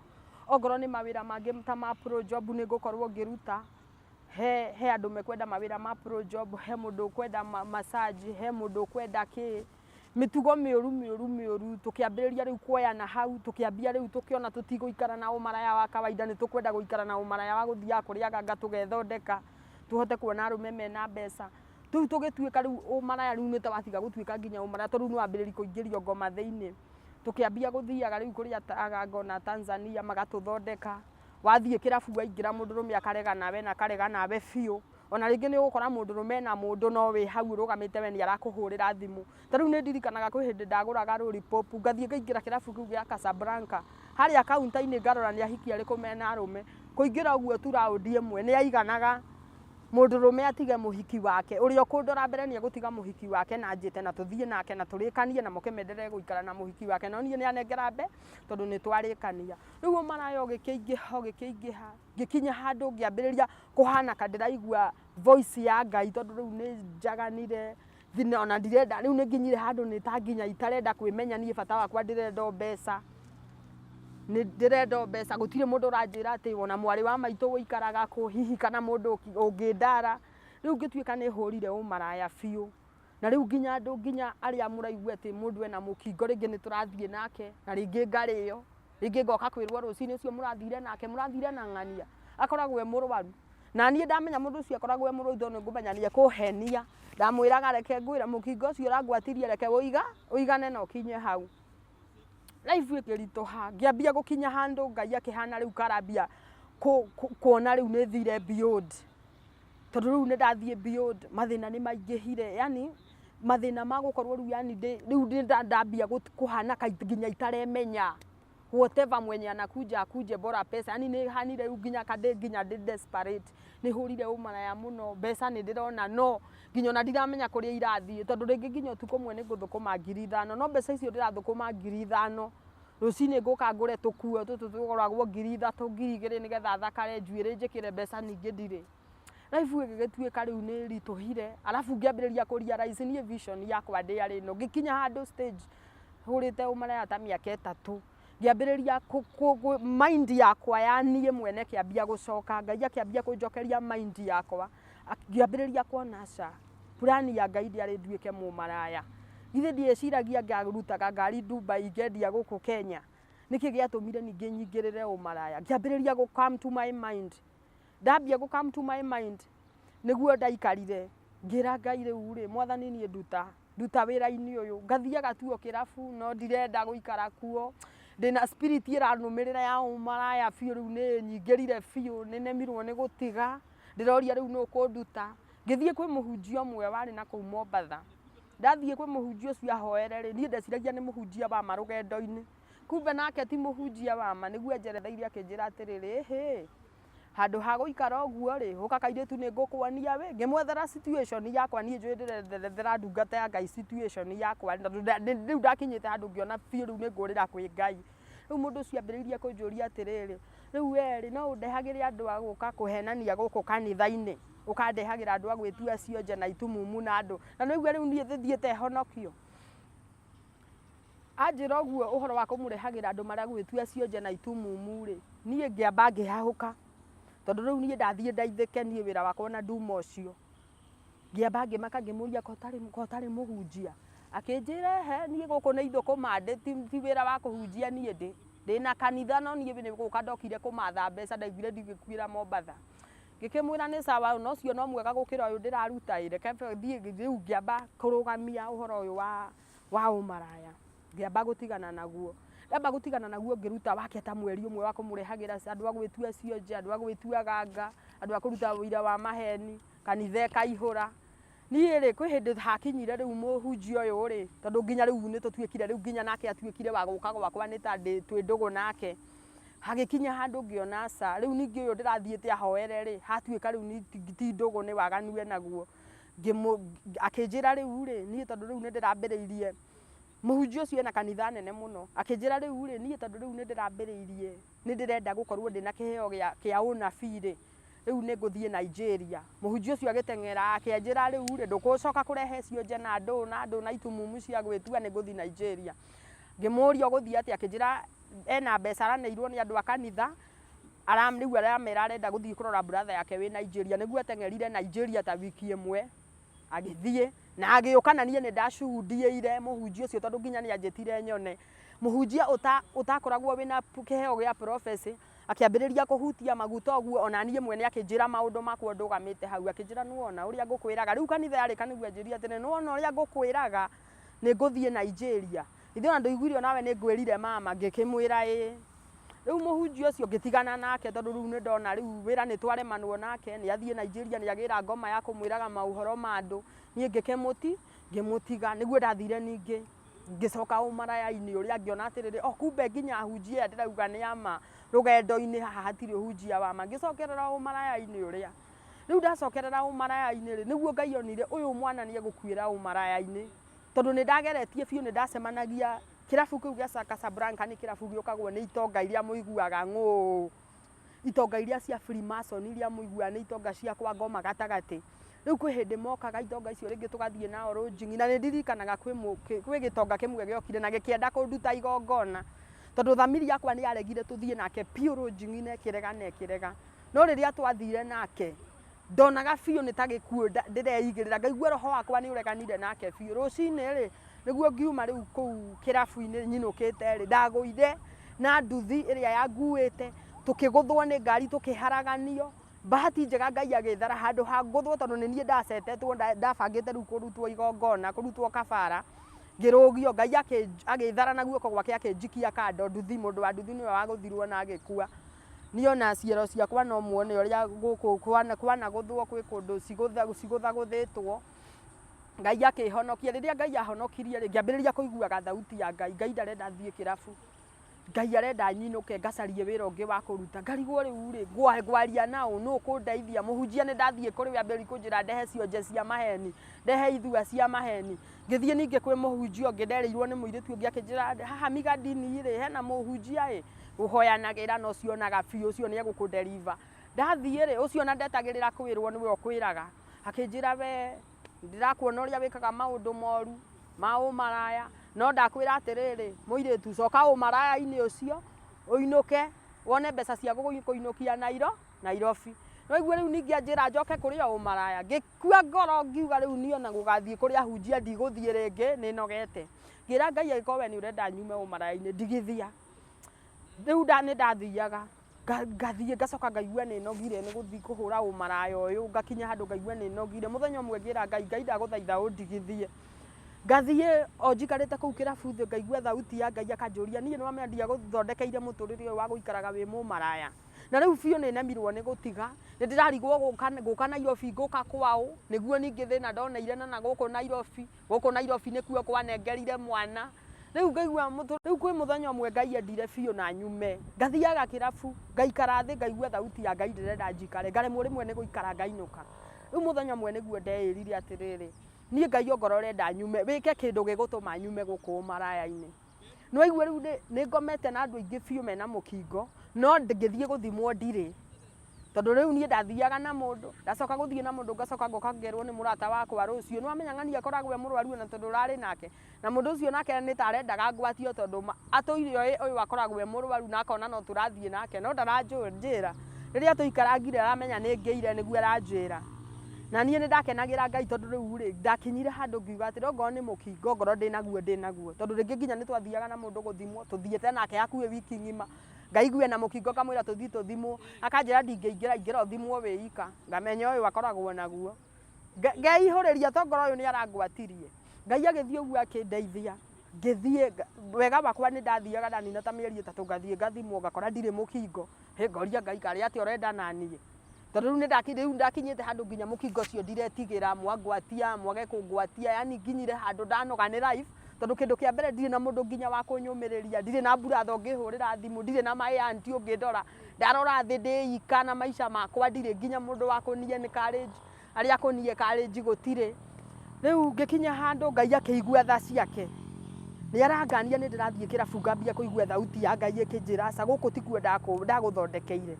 ogoro ni mawira mangi ta ma pro job ni ngukorwo ngiruta he andu mekwenda mawira ma pro job he mundu kwenda massage he mundu kwenda ki mitugo miuru tukiambiriria riu kuoyana hau tukiambia riu tukiona tutiguikara na umaraya wa kawaida ni tukwenda guikara na umaraya wa guthia kuriaga ngatugethondeka tuhote kuona arume mena mbeca tu tugituika riu umaraya riu ni tawatiga gutuika nginya umaraya tondu ni wambiriria kuingirio ngoma thiini tukiambia guthiaga riu kuria agangona Tanzania magatuthondeka wathie kirabu waingira mundurume akarega nawe na karega nawe fiu ona ringi ni ugukora mundurume na mundu no wi hau rugamite we ni arakuhurira thimu tariu ni ndirikanaga kwi hindi ndaguraga lollipop ngathie ngaingira kirabu kiu gia Casablanca hari akaunta-ini ngarora ni ahiki ariku mena arume kuingira uguo tu raundi imwe ni aiganaga mundurume atige muhiki wake uri okundora mbere ni egutiga muhiki wake na njite na tuthie nake na turikanie na moke menderere guikara na muhiki wake no nie ni anengera mbe tondu ni twarikania riu marayo gikiingiha gikinya handu ngiambiriria kuhana kandiraigua voice ya Ngai tondu riu ni njaganire thina ona ndirenda riu ni nginyire handu ni tanginya itarenda kwimenya nie bata wakwa ndirenda mbeca ni ndirenda mbeca gutire mundu uranjira ati ona mwari wa maitu guikaraga ku hihi kana mundu ungindara riu ngituika ni hurire umaraya fiu na riu nginya aria muraigua ati mundu ena mukingo ringi ni turathie nake na ringi ngario ringi ngoka kwirwo rucini ucio murathire nake murathire na ng'ania akoragwo e murwaru na nie ndamenya mundu ucio akoragwo e murwaru tondu ngumenya ni ekuhenia ndamwiraga reke ngwira mukingo ucio urangwatirie reke uigane na ukinye hau life ikiritoha ngiambia gukinya handu Ngai akihana riu karambia kuona riu ni thire beyond tondu riu ni ndathie beyond mathina ni maingihire yani mathina ma gukorwo riu yani riu ndambia kuhana nginya itaremenya whatever mwenye anakuja akuje bora pesa yani ni hanire riu nginya kande nginya desperate ni hurire umaraya muno mbeca ni ndirona no nginya na ndiramenya kuria irathie tondu ringi nginya utuko mwene nguthukuma 5,000 no mbeca icio ndirathukuma 5,000 rucini nguka ngure tukuo tutugoragwo 3,000 2,000 nigetha thakare njuire njikire mbeca ningi ndire life igituika riu ni rituhire alafu ngiambiriria kurealize ni vision yakwa ndiari no gikinya handu stage hurite umaraya ta miaka 3 ngiambiriria mind yakwa yani mwene kiambia gucoka Ngai akiambia kunjokeria mind yakwa ngiambiriria kuona ca plani ya Ngai ndiari nduike mumaraya ithe ndieciragia ngarutaga ngari Dubai ngendia guku Kenya niki giatumire ningi nyingirire umaraya ngiambiriria gu come to my mind ndambia gu come to my mind niguo ndaikarire ngira Ngai riu ri mwathani ni nduta wira-ini uyu ngathiaga tuo kirabu no ndirenda guikara kuo ndina spirit iranumirira ya umaraya biũ rĩu nĩ nyingĩrire biũ nĩ nemirwo nĩ gũtiga ndiroria rĩu nũ kũnduta ngĩthiĩ kwĩ mũhunjia ũmwe warĩ na kũu Mombatha ndathiĩ kwĩ mũhunjia ũcio ahoere rĩ niĩ ndeciragia nĩ mũhunjia wa ma rũgendo-inĩ kumbe nake ti mũhunjia wa ma nĩguo enjeretheire akĩnjĩra atĩrĩrĩ ĩhĩ handũ ha gũikara ũguo rĩ ũka kairĩtu nĩ ngũkuonia we ngĩmwethera situation yakwa niĩ njũĩ ndĩretherera ndungata ya Ngai situation yakwa rĩu ndakinyĩte handũ ngĩona biũ rĩu nĩ ngũrĩra kwĩ Ngai rĩu mũndũ ũcio ambĩrĩirie kũnjũria atĩrĩrĩ rĩu we rĩ no ũndehagĩre andũ a gũka kũhenania gũkũ kanitha-inĩ ũkandehagĩra andũ a gwĩtua cionje na itumumu na andũ na nĩguo rĩu niĩ thiĩte honokio anjĩra ũguo ũhoro wa kũmũrehagĩra andũ marĩa gwĩtua cionje na itumumu rĩ niĩ ngĩamba ngĩhahũka tondũ rĩu niĩ ndathiĩ ndaithĩke niĩ wĩra wakwa na nduma ũcio ngĩamba ngĩmaka ngĩmũria ko ũtarĩ mũhunjia akĩnjĩra he niĩ gũkũ nĩ ithũkũma ndĩ ti wĩra wa kũhunjia niĩ ndĩna kanitha no niĩ nĩ gũka ndokire kũmatha mbeca ndaiguire ndigĩkuĩra Mombatha ngĩkĩmwĩra nĩ sawa na ũcio no mwega gũkĩra ũyũ ndĩraruta reke thiĩ rĩu ngĩamba kũrũgamia ũhoro ũyũ wa ũmaraya ngĩamba gũtigana naguo ngĩruta wake ta mweri ũmwe wa kũmũrehagĩra andũ a gwĩtua cionje andũ a gwĩtua ganga andũ a kũruta wĩira wa maheni kanitha ĩkaihũra niĩ rĩ kwĩ hĩndĩ hakinyire rĩu mũhunjia ũyũ rĩ tondũ nginya rĩu nĩ tũtuĩkire rĩu nginya nake atuĩkire wa gũka gwakwa nĩ ta twĩ ndũgũ nake hagĩkinya handũ ngĩona aca rĩu ningĩ ũyũ ndĩrathiĩte ahoere rĩ hatuĩka rĩu ti ndũgũ nĩ waganu enaguo akĩnjĩra rĩu rĩ niĩ tondũ rĩu nĩ ndĩrambĩrĩirie mũhunjia ũcio ena kanitha nene mũno akĩnjĩra rĩu rĩ niĩ tondũ rĩu nĩ ndĩrambĩrĩirie nĩ ndĩrenda gũkorwo ndĩna kĩheo kĩa ũnabii rĩ rĩu nĩ ngũthiĩ Nigeria mũhunjia ũcio agĩteng'era akĩnjĩra rĩu rĩ ndũgũcoka kũrehe cionje na andũ na itumumu cia gwĩtua nĩ ngũthiĩ Nigeria ngĩmũria ũgũthiĩ atĩa akĩnjĩra ena mbeca aranĩirwo nĩ andũ a kanitha rĩu aramera arenda gũthiĩ kũrora brother yake wĩ Nigeria nĩguo ateng'erire Nigeria ta wiki ĩmwe agĩthiĩ na agĩũka na niĩ nĩ ndacuhundiĩire mũhunjia ũcio tondũ nginya nĩ anjĩtire nyone mũhunjia ũtakoragwo wĩna kĩheo gĩa prophecy akĩambĩrĩria kũhutia maguta ũguo ona niĩ mwene akĩnjĩra maũndũ makwa ndũgamĩte hau akĩnjĩra nĩwona ũrĩa ngũkwĩraga rĩu kanitha yarĩ kanĩguo anjĩria atĩrĩ nĩwona ũrĩa ngũkwĩraga nĩ ngũthiĩ Nigeria ithuĩ ona ndũiguire nawe nĩ ngwĩrire mama ngĩkĩmwĩra ĩ rĩu mũhunjia ũcio ngĩtigana nake tondũ rĩu nĩ ndona rĩu wĩra nĩ twaremanwo nake nĩ athiĩ Nigeria nĩ agĩra ngoma ya kũmwĩraga maũhoro ma andũ niĩ ngĩmũtiga nĩguo ndathire ningĩ ngĩcoka ũmaraya-inĩ ũrĩa ngĩona atĩrĩrĩ kumbe nginya ahunjia ndĩrauga nĩ ama rũgendo-inĩ haha hatirĩ ũhunjia wa ma ngĩcokerera ũmaraya-inĩ ũrĩa rĩu ndacokerera ũmaraya-inĩ rĩ nĩguo Ngai onire ũyũ mwana nĩ egũkuĩra ũmaraya-inĩ tondũ nĩ ndageretie biũ nĩ ndacemanagia kĩrabu kĩu gĩa Casablanca nĩ kĩrabu gĩũkagwo nĩ itonga iria mũiguaga itonga iria cia Freemason iria mũiguaga nĩ itonga cia kwa ngoma gatagatĩ rĩu kwĩ hĩndĩ mokaga itonga icio rĩngĩ tũgathiĩ nao rũnjingi na nĩ ndirikanaga kwĩ gĩtonga kĩmwe gĩokire na gĩkĩenda kũnduta igongona tondũ thamiri yakwa nĩ yaregire tũthiĩ nake biũ rũnjingi-inĩ ĩkĩrega no rĩrĩa twathire nake ndonaga biũ nĩ ta gĩkuũ ndĩreigĩrĩra ngaigua roho wakwa nĩ ũreganire nake biũ rũcinĩ rĩ nĩguo ngiuma rĩu kũu kĩrabu-inĩ nyinũkĩte rĩ ndagũire na nduthi ĩrĩa yanguĩte tũkĩgũthwo nĩ ngari tũkĩharaganio bahati njega Ngai agĩthara handũ ha ngũthwo tondũ nĩ niĩ ndacetetwo ndabangĩte rĩu kũrutwo igongona kũrutwo kabara ngĩrũgio Ngai agĩthara na guoko gwake akĩnjikia kando nduthi mũndũ wa nduthi nĩwe wagũthirwo na agĩkua niona ciero ciakwa no muone ũrĩa gũkũ kwanagũthwo kwĩ kũndũ cigũthagũthĩtwo Ngai akĩhonokia rĩrĩa Ngai ahonokirie rĩ ngĩambĩrĩria kũiguaga thauti ya Ngai ndarenda thiĩ kĩrabu Ngai arenda nyinũke ngacarie wĩra ũngĩ wa kũruta ngarigwo rĩu rĩ ngwaria naũ nũ kũndeithia mũhunjia nĩ ndathiĩ kũrĩ we ambĩrĩria kũnjĩra ndehe cionje cia maheni ndehe ithua cia maheni ngĩthiĩ ningĩ kwĩ mũhunjia ũngĩ ndereirwo nĩ mũirĩtu ũngĩ akĩnjĩra haha migadini rĩ hena mũhunjia ũhoyanagĩra na ũcio onaga biũ ũcio nĩ egũkũnderiva ndathiĩ rĩ ũcio ona ndetagĩrĩra kwĩrwo nĩwe ũkwĩraga akĩnjĩra we ndĩrakuona ũrĩa wĩkaga maũndũ moru ma ũmaraya no ndakwĩra atĩrĩrĩ mũirĩtu coka ũmaraya-inĩ ũcio ũinũke wone mbeca cia gũkũinũkia Nairobi no igua rĩu ningĩ anjĩra njoke kũrĩ ũmaraya ngĩkua ngoro ngiuga rĩu niĩ ona gũgathiĩ kũrĩ ahunjia ndigũthiĩ rĩngĩ nĩ nogete ngĩra Ngai agĩkorwo we nĩ ũrenda nyume ũmaraya-inĩ ndigithia rĩu nĩ ndathiaga ngathiĩ ngacoka ngaigua nĩ nogire nĩ gũthiĩ kũhũra ũmaraya ũyũ ngakinya handũ ngaigua nĩ nogire mũthenya ũmwe ngĩra Ngai ndagũthaitha ũndigithie ngathie o njikarite kuu kirabu thi ngaigua thauti ya Ngai akanjuria nie no amendia guthondekeire muturire wa guikaraga wi mumaraya na riu biu ni nemirwo ni gutiga ni ndirarigwo guka Nairobi nguka kwao niguo ningi thina ndoneire na guku Nairobi nikuo kwanengerire mwana riu ngaigua riu kwi muthenya umwe Ngai endire biu na nyume ngathiaga kirabu ngaikara thi ngaigua thauti ya Ngai ndirenda njikare ngaremwo rimwe ni guikara ngainuka riu muthenya umwe niguo ndeirire atiriri nie Ngai ongoro renda nyume wike kindu gigutuma nyume guku maraya-ini no aigua riu ni ngomete na andu aingi biu mena mukingo no ngithie guthimwo ndiri tondu riu nie ndathiaga na mundu ndacoka guthie na mundu ngacoka ngoka ngerwo ni murata wakwa rucio no amenya ng'ani akoragwo murwaru na tondu rari nake na mundu ucio nake ni tarendaga ngwatio tondu atuire uyu akoragwo murwaru na akona no turathie nake no ndaranjira riria tuikarangire aramenya ni ngeire niguo aranjira na nie ni ndakenagira Ngai tondu riu ri ndakinyire handu ngiuga ati rongo ni mukingo ngoro ndinaguo tondu ringi nginya ni twathiaga na mundu guthimwo tuthiete nake hakuhi wiki ngima ngaigua na mukingo kamwira tuthii tuthimwo akanjira ndingeingira uthimwo wiika ngamenya uyu akoragwo naguo ngeihuriria tongoro uyu ni arangwatirie Ngai agithie uguo akindeithia ngithie wega wakwa ni ndathiaga ndanina ta mieri 3 ngathie ngathimwo ngakora ndire mukingo ngoria Ngai kari ati urenda nanie tondu riu ndakinyite handu nginya mukingo ucio ndiretigira mwangwatia mwage kungwatia yani nginyire handu ndanoga ni life tondu kindu kia mbere ndire na mundu nginya wa kunyumiriria ndire na buratho ngihurira thimu ndire na my auntie ungindora ndarora thi ndiika na maisha makwa ndire nginya mundu wa kunie ni courage aria kunie courage gutire riu ngikinya handu Ngai akigua tha ciake ni arangania ni ndirathie kirabu ngambia kuigua thauti ya Ngai ikinjira aca guku tikuo ndaguthondekeire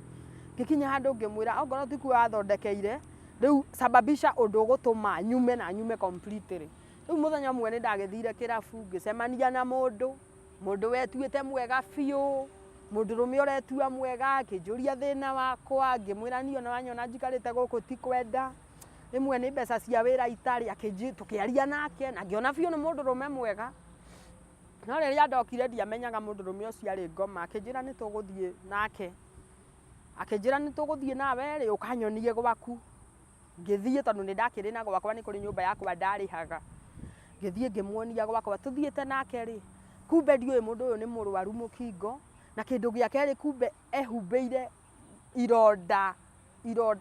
ngikinya handu ngimwira ongoro tikuo athondekeire riu sababisha undu gutuma nyume completely riu muthenya umwe ni ndagithire kirabu ngicemania na mundu wetuite mwega biu mundu rume uretua mwega akinjuria thina wakwa ngimwira nio na wanyona njikarite guku tikwenda rimwe ni mbeca cia wira itari tukiaria nake na ngiona biu ni mundu rume mwega no riria ndokire ndiamenyaga mundu rume ucio ari ngoma akinjira ni tuguthie nake akinjira ni tuguthie nawe ri ukanyonie gwaku ngithie tondu ni ndakiri na gwakwa ni kuri nyumba yakwa ndarihaga ngithie ngimwonia gwakwa tuthiete nake ri kumbe ndiuĩ mundu uyu ni murwaru mukingo na kindu giake ri kumbe ehumbeire ironda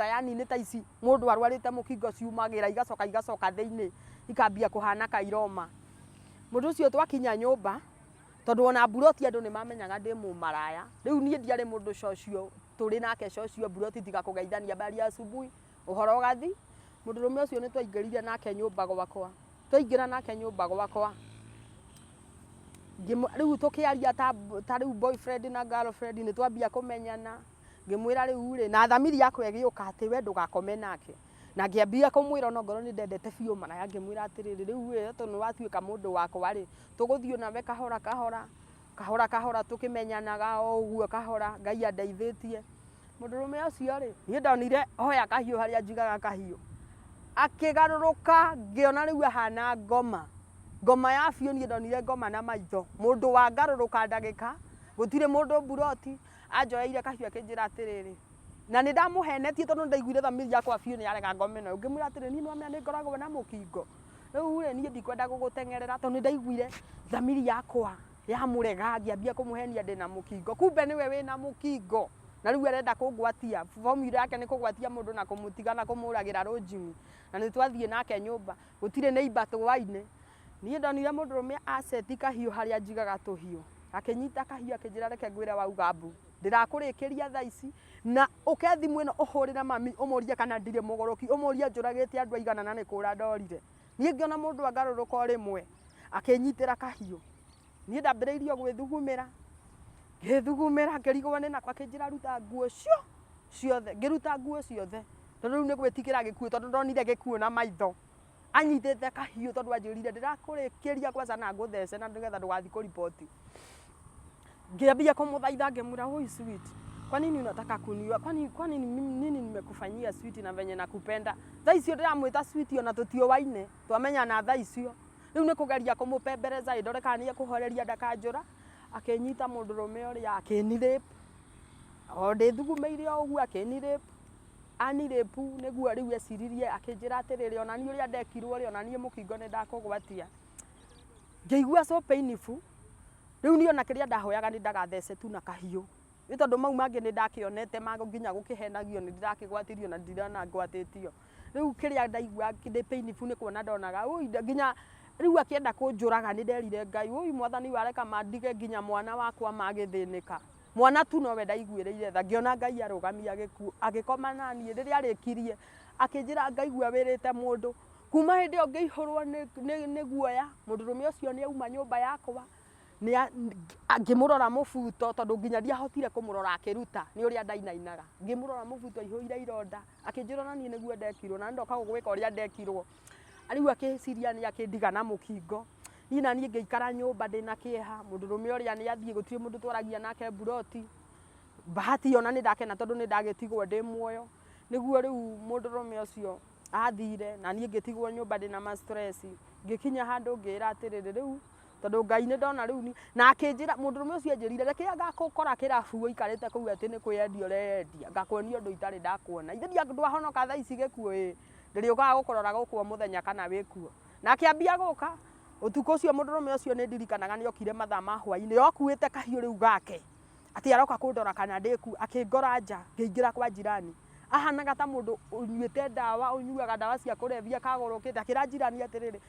yani ni ta ici mundu arwarite mukingo ciumagira igacoka thiini ikambia kuhana kairoma mundu ucio twakinya nyumba tondu ona buroti andu ni mamenyaga ndi mumaraya riu nie ndiari mundu cocio turi nake cocio buroti tiga kugeithania bari asubuhi uhoro gathi mundu rume ucio ni twaingirire nake nyumba gwakwa twaingira nake nyumba gwakwa riu tukiaria ta riu boyfriend na girlfriend ni twambia kumenyana ngimwira riu ri na thamiri yakwa igiuka ati we ndugakome nake na ngiambia kumwira no ngoro ni ndendete biu maraya ngimwira atiriri riu we tondu watuika mundu wakwa ri tuguthio nawe kahora tukimenyanaga uguo kahora Ngai andeithitie mundu rume ucio ri nie ndonire hoya kahiu haria njigaga kahiu akigaruruka ngiona riu ahana ngoma ya biu nie ndonire ngoma na maitho mundu wa ngaruruka ndagika gutire mundu buroti anjoeire kahiu akinjira atiriri na ni ndamuhenetie tondu ndaiguire thamiri yakwa biu ni yarega ngoma ino ngimwira atiriri nie no ni ngoragwo na mukingo riu ri nie ndikwenda gugutengerera tondu ndaiguire thamiri yakwa ya murega ngiambia kumuhenia ndina mukingo kumbe niwe wina mukingo na riu arenda kungwatia formula yake ni kugwatia mundu na kumutiga na kumuragira rojimi na ni twathie nake nyumba gutire neighbor twaine nie ndonire mundu rume aseti kahiu haria njigaga tuhiu akinyita kahiu akinjira reke ngwire wa ugambu ndirakurikiria tha ici na ukethi mwino uhurira mami umurie kana ndire mugoroki umurie njuragite andu aigana na ni kura ndorire nie ngiona mundu angaruruka rimwe akinyitira kahiu nie ndambiriirio gwithugumira ngirigwo ni nakwa akinjira ruta nguo ciothe ngiruta nguo ciothe tondu riu ni gwitikira gikuo tondu ndonire gikuo na maitho anyitite kahiu tondu anjirire ndirakurikiria kwanza na nguthece na ndigetha ndugathi kuripoti ngiambia kumuthaitha ngimwira oi sweet kwa nini unataka kuniua kwa nini nimekufanyia sweet na venye nakupenda tha icio ndiramwita sweet ona tutiowaine twamenya na tha icio riu ni kugeria kumupembereza indore kana ni kuhoreria ndakanjura akinyita mundu rume uria akinirape o ndithugumeire uguo akinirape anirape niguo riu eciririe akinjira atiriri ona ni uria ndekirwo ri ona ni mukingo ni ndakugwatia Ngeigua so painful. Riu ni ona kiria ndahoyaga ni ndagathece tu na kahiu. Ni tondu mau mangi ni ndakionete mago nginya gukihenagio ni ndirakigwatirio na ndirana ngwatitio. Riu kiria ndaigua kindi painful ni kuona ndonaga nginya riu akienda kunjuraga ni nderire Ngai mwathani wareka mandige nginya mwana wakwa magithinika. Mwana tu nowe ndaiguireire tha ngiona Ngai arugamia gikuo agikoma nani riria arikirie akinjira ngaigua wirite mundu kuma hindi yo ngiihurwo ni guoya mundurume ucio ni auma nyumba yakwa ni ngimurora mubuto tondu nginya ndiahotire kumurora akiruta ni uria ndainainaga ngimurora mubuto ihuire ironda akinjira nani niguo ndekirwo na ndoka gugwika uria ndekirwo ariu akiciria ni akindiga na mukingo ina ni ngeikara nyumba ndina kieha mundurume uria ni athie gutire mundu twaragia nake buroti bahati ona ni ndakena tondu ni ndagitigwo ndi muoyo niguo riu mundurume ucio athire na ni ngitigwo nyumba ndina ma stress ngikinya handu ngira atiriri riu tondu Ngai ni ndona riu ni na akinjira mundurume ucio anjirire reke ngakukora kirabu ikarite kuu ati ni kwendia urendia ngakwonia undu itari ndakuona ithiria ndwahonoka thaa ici gikuo ndiriukaga gukurora gukuo muthenya kana wikuo na akiambia guka utuku ucio mundurume ucio ni ndirikanaga ni okire mathaa ma hwaini okuite kahiu riu gake ati aroka kundora kana ndiku akingora nja ngeingira kwa jirani ahanaga ta mundu unyuite dawa unyuaga dawa cia kurevia kagurukite akira jirani atiriri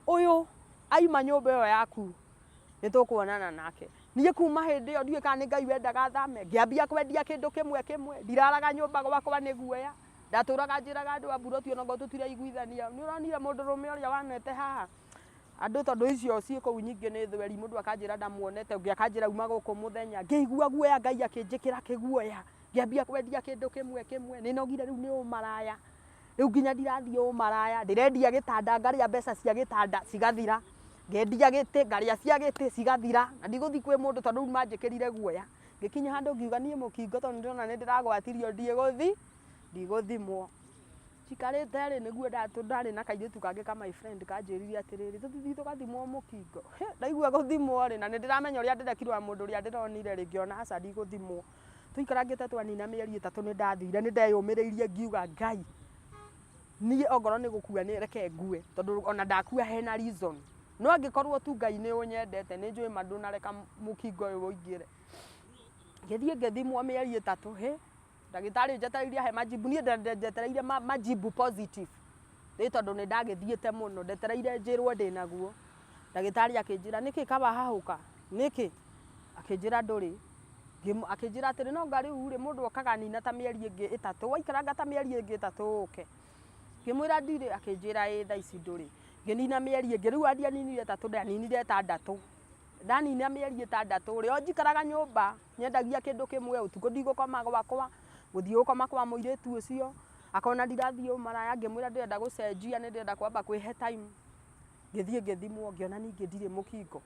uyu aima nyumba iyo yaku nitukuonana nake nie kuma hindi iyo ndiwe kana ni Ngai wendaga thame ngiambia kwendia kindu kimwe ndiraraga nyumba gwakwa ni guoya ndaturaga njiraga andu a buroti ona ngo tutiraiguithania ni uronire mundurume uria wanete haha andu tondu icio cie kuu nyingi ni thweri mundu akanjira ndamuonete ungi akanjira uma guku muthenya ngeigua guoya Ngai akinjikira kiguoya ngiambia kwendia kindu kimwe ni nogire riu ni umaraya riu nginya ndirathie umaraya ndirendia gitanda ngaria mbeca cia gitanda cigathira ngendia giti ngaria cia giti cigathira na ndiguthi kwi mundu tondu manjikirire guoya ngikinya handu ngiuga nie mukingo tondu ndona ni ndiragwatirio ndigũthimwo cikarite ri niguo ndari na kairitu kangi ka my friend kanjirire atiriri tuthi tugathimwo mukingo ndaigua guthimwo ri na ni ndiramenya uria ndirekirwo mundu uria ndironire ri ngiona aca ndigũthimwo tuikarangite twanina mieri 3 ni ndathire ni ndeyumiriirie ngiuga Ngai nie ongoro ni gukua ni reke ngue tondu ona ndakua hena reason no angikorwo tu Ngai ni unyendete ni njui mandu na reka mukingo uyu uingire ngithie ngithimwo mieri 3 ndagitari njetereirie he majibu nie njetereire majibu positive ni tondu ni ndagithiete muno ndetereire njirwo ndinaguo ndagitari akinjira niki kaba hahuka niki akinjira nduri akinjira atiri no ngari uri mundu okaga nina ta mieri ingi 3 waikaranga ta mieri ingi 3 uke ngimwira ndire akinjira thaa ici nduri nginina mieri ingi riu andia ninire 3 ndaninire 6 ndanina mieri 6 ri onjikaraga nyumba nyendagia kindu kimwe utuko ndigukoma gwakwa guthii gukoma kwa muiritu ucio akona ndirathie umaraya ngimwira ndirenda gucenjia ni ndirenda kwamba kwihe time ngithie ngithimwo ngiona ningi ndire mukingo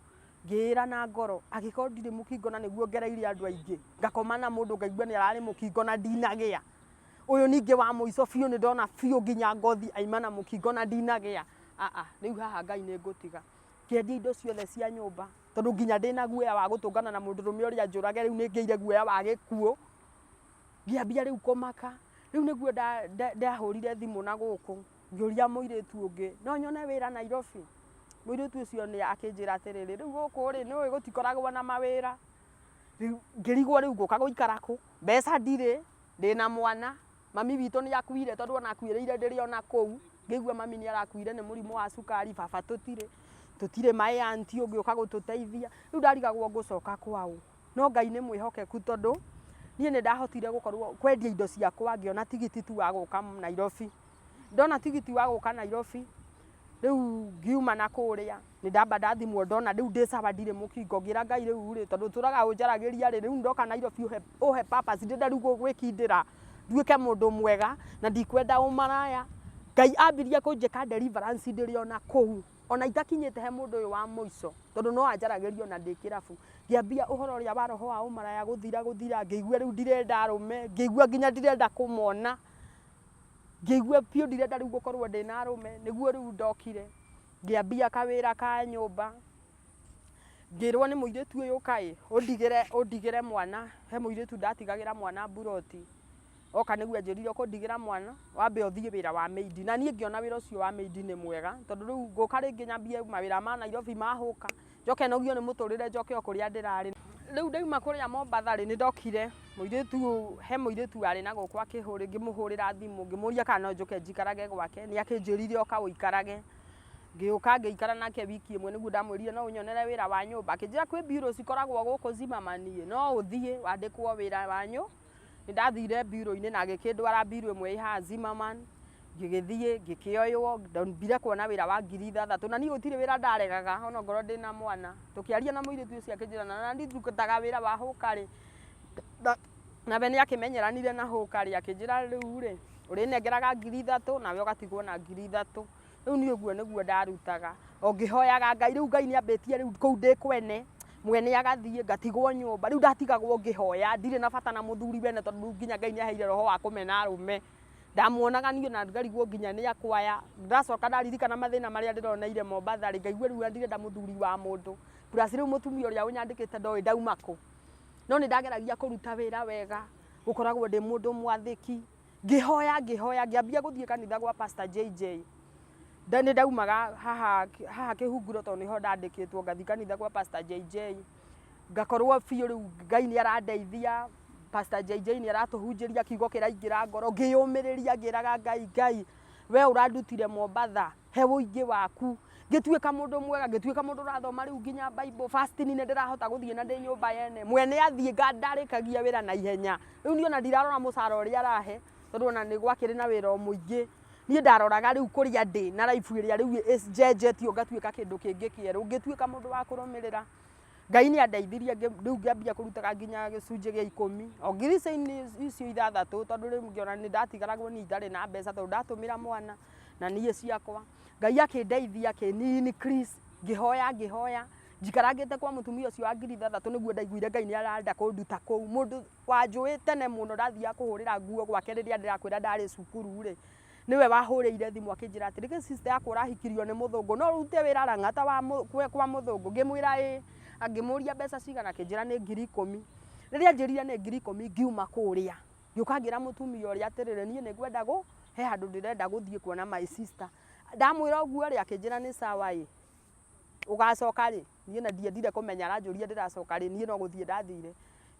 ngira na ngoro agiko ndire mukingo na niguo ngereire andu aingi ngakoma na mundu ngaigua ni arari mukingo na ndinagia uyu ningi wa muico biu ni ndona biu nginya ngothi aima na mukingo na ndinagia riu haha Ngai ni ngutiga ngendia indo ciothe cia nyumba tondu nginya ndina guoya wa gutungana na mundurume uria njurage riu ni ngeire guoya wa gikuo ngiambia riu kumaka riu niguo ndahurire thimu na guku ngiuria muiritu ungi no nyone wira Nairobi muiritu ucio ni akinjira atiriri riu guku ri ni gutikoragwo na mawira riu ngirigwo riu guka guikara ku mbeca ndire ndina mwana mami witu ni akuire tondu ona akuireire ndiri ona kou ngigua mami ni arakuire ni murimu wa sukari baba tutire mai anti ungi uka gututeithia riu ndarigagwo ngucoka kwao no Ngai ni mwihokeku tondu nie ni ndahotire gukorwo kwendia indo ciakwa ngiona tigiti tu wa guka Nairobi ndona tigiti wa guka Nairobi riu ngiuma na kuria ni ndamba ndathimwo ndona riu ndicawa ndire mukingo ngira Ngai riu ri tondu turaga unjaragiria ri riu ndoka Nairobi uhe purpose ndenda riu gwikindira nduike mundu mwega na ndikwenda umaraya Ngai ambirie kunjika deliverance ndiri ona kou ona itakinyite he mundu uyu wa muico tondu no anjaragirio na ndikirabu ngiambia uhoro uria wa roho wa umaraya guthira ngeigua riu ndirenda arume ngeigua nginya ndirenda kumona ngeigua pio ndirenda riu gukorwo ndina arume niguo riu ndokire ngiambia kawira ka nyumba ngirwo ni muiritu uyu kai undigire mwana he muiritu ndatigagira mwana buroti oka nĩguo anjĩrire ũkũndigĩra mwana wambe ũthiĩ wĩra wa maidi na niĩ ngĩona wĩra ũcio wa maidi nĩ mwega tondũ rĩu ngũka rĩngĩ nyambie mawĩra ma Nairobi mahũka njoke nogio nĩ mũtũrĩre njoke o kũrĩa ndĩrarĩ rĩu ndauma kũrĩa Mombasa rĩ nĩ ndokire mũirĩtu he mũirĩtu arĩ na gũkũ ngĩmũhũrĩra thimũ ngĩmũria kana no njoke njikarage gwake nĩ akĩnjĩrire oka ũikarage ngĩũka ngĩikara nake wiki ĩmwe nĩguo ndamwĩrire no ũnyonere wĩra wa nyũmba akĩnjĩra kwĩ bureau cikoragwo gũkũ Zimmerman no ũthiĩ wandĩkwo wĩra wanyu nĩ ndathire bureau-inĩ na agĩkĩndwara bureau ĩmwe haha Zimmerman ngĩgĩthiĩ ngĩkĩoywo ndombire kuona wĩra wa 6,000 na niĩ gũtirĩ wĩra ndaregaga ona ngorwo ndĩna mwana tũkĩaria na mũirĩtu ũcio akĩnjĩra na niĩ ndutaga wĩra wa hũkarĩ na we nĩ akĩmenyeranire na hũkarĩ akĩnjĩra rĩu rĩ ũrĩnengeraga 3,000 nawe ũgatigwo na 3,000 rĩu niĩ ũguo nĩguo ndarutaga o ngĩhoyaga Ngai rĩu Ngai nĩambĩtie rĩu kũu ndĩ kwene mwene agathiĩ ngatigwo nyũmba rĩu ndatigagwo ngĩhoya ndirĩ na bata na mũthuri wene tondũ nginya Ngai nĩaheire roho wa kũmena arũme ndamuonaga niĩ na ngarigwo nginya nĩ akwaya ndacoka ndaririkana mathĩna marĩa ndĩroneire Mombasa rĩ ngaigua rĩu ndirenda mũthuri wa mũndũ plus rĩu mũtumia ũrĩa ũnyandĩkĩte ndoĩ ndauma kũ no nĩ ndageragia kũruta wĩra wega gũkoragwo ndĩ mũndũ mwathĩki ngĩhoya ngĩambia gũthiĩ kanitha gwa Pastor JJ nĩ ndaumaga haha kĩhunguro tondũ nĩho ndandĩkĩtwo ngathi kanitha gwa Pastor JJ ngakorwo biũ rĩu Ngai nĩ arandeithia Pastor JJ nĩ aratũhunjĩria kiugo kĩraingĩra ngoro ngĩyũmĩrĩria ngĩraga Ngai we ũrandutire Mombasa he ũingĩ waku ngĩtuĩka mũndũ mwega ngĩtuĩka mũndũ ũrathoma rĩu nginya Bible fasting nĩ ndĩrahota gũthiĩ na ndĩ nyũmba yene mwene athiĩ ndarĩkagia wĩra na ihenya rĩu niĩ ona ndirarora mũcara ũrĩa arahe tondũ ona nĩ gwakĩrĩ na wĩra mũingĩ niĩ ndaroraga rĩu kũrĩa ndĩ na life ĩrĩa rĩu njenjetio ngatuĩka kĩndũ kĩngĩ kĩerũ ngĩtuĩka mũndũ wa kũrũmĩrĩra Ngai nĩ andeithirie rĩu ngĩambia kũrutaga nginya gĩcunjĩ gĩa 10 o ngiri icio 6 tondũ rĩu ngĩona nĩ ndatigaragwo niĩ itarĩ na mbeca tondũ ndatũmĩra mwana na niĩ ciakwa Ngai akĩndeithia increase ngĩhoya njikaragĩte kwa mũtumia ũcio wa 6,000 nĩguo ndaiguire Ngai nĩ arenda kũnduta kũu mũndũ wanjũĩ tene mũno ndathiaga kũhũrĩra nguo gwake rĩrĩa ndĩrakwĩra ndarĩ cukuru rĩ niwe wahũrĩire thimũ akĩnjĩra atĩ rĩngĩ sister yakwa ũrahikirio nĩ mũthũngũ no rute wĩra Lang'ata kwa mũthũngũ ngĩmwĩra ĩ angĩmũria mbeca cigana akĩnjĩra nĩ 10,000 rĩrĩa anjĩrire nĩ 10,000 ngiuma kũrĩa ngĩũka ngĩra mũtumia ũrĩa atĩrĩrĩ niĩ nĩngwenda he handũ ndĩrenda gũthiĩ kuona my sister ndamwĩra ũguo rĩ akĩnjĩra nĩ sawa ĩ ũgacoka rĩ niĩ na ndiendire kũmenya aranjũria ndĩracoka rĩ niĩ no gũthiĩ ndathire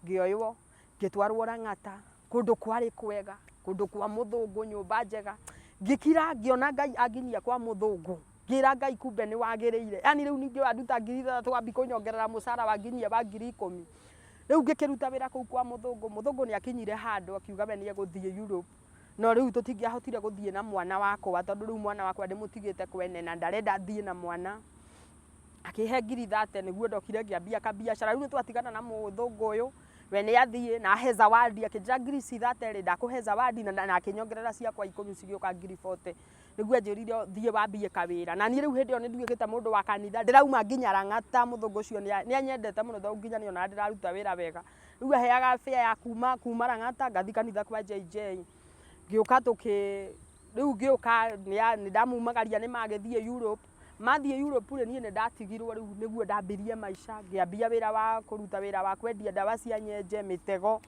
ngĩoywo ngĩtwarwo Lang'ata kũndũ kwarĩ kwega kũndũ kwa mũthũngũ nyũmba njega ngĩkira ngĩona Ngai anginyia kwa mũthũngũ ngĩra Ngai kumbe nĩ wagĩrĩire yani rĩu ningĩ wanduta 3,000 wambi kũnyongerera mũcara wa nginyia wa 10,000 rĩu ngĩkĩruta wĩra kũu kwa mũthũngũ nĩ akinyire handũ akiuga we nĩ egũthiĩ Europe no rĩu tũtingĩahotire gũthiĩ na mwana wakwa tondũ rĩu mwana wakwa ndĩmũtigĩte kwene na ndarenda thiĩ na mwana akĩhe 30,000 nĩguo ndokire ngĩambia kabiacara rĩu nĩ twatigana na mũthũngũ ũyũ we nĩ athiĩ na ahe zawadi akĩnjĩra 30,000 rĩ ndakũhe zawadi na akĩnyongerera ciakwa 10 cigĩũka 40,000 nĩguo anjĩrire thiĩ wambie kawĩra na niĩ rĩu hĩndĩ ĩyo nĩ nduĩkĩte mũndũ wa kanitha ndĩrauma nginya Lang'ata mũthũngũ ũcio nĩ anyendete mũno tondũ nginya nĩona ndĩraruta wĩra wega rĩu aheaga fare ya kuma Lang'ata ngathi kanitha kwa JJ ngĩũka rĩu ngĩũka nĩ ndamumagaria nĩ magĩthiĩ Europe mathiĩ Europe rĩ niĩ nĩ ndatigirwo rĩu nĩguo ndambirie maica ngĩambia wĩra wa kũruta wĩra wa kwendia ndawa cia nyenje mĩtego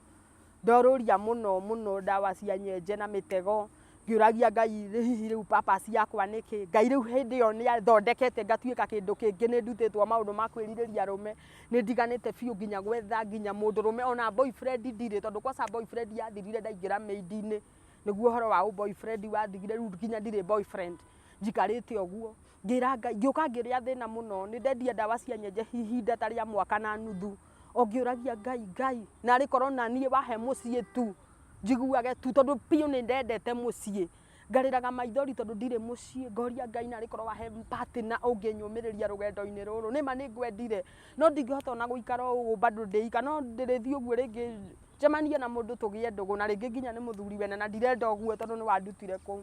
ndorũria mũno ndawa cia nyenje na mĩtego ngĩũragia Ngai hihi rĩu purpose yakwa nĩkĩ Ngai rĩu hĩndĩ ĩyo nĩ athondekete ngatuĩka kĩndũ kĩngĩ nĩ ndutĩtwo maũndũ ma kwĩrirĩria arũme nĩ ndiganĩte biũ nginya gwetha nginya mũndũrũme ona boyfriend ndirĩ tondũ kwaca boyfriend yathirire ndaingĩra maidi-inĩ nĩguo ũhoro wa boyfriend wathigire rĩu nginya ndirĩ boyfriend njikarĩte ũguo ngĩra Ngai ngĩũka ngĩrĩa thĩna mũno nĩ ndendia ndawa cia nyenje ihinda ta rĩa mwaka na nuthu o ngĩũragia Ngai narĩ korwo na niĩ wahe mũciĩ tu njiguage tu tondũ piũ nĩ ndendete mũciĩ ngarĩraga maithori tondũ ndirĩ mũciĩ ngoria Ngai narĩ korwo wahe partner ũngĩnyũmĩrĩria rũgendo-inĩ rũrũ nĩma nĩ ngwendire no ndingĩhota ona gũikara ũũ bado ndĩika no ndĩrĩthiĩ ũguo rĩngĩ njemanie na mũndũ tũgĩe ndũgũ na rĩngĩ nginya nĩ mũthuri wene na ndirenda ũguo tondũ nĩ wandutire kũu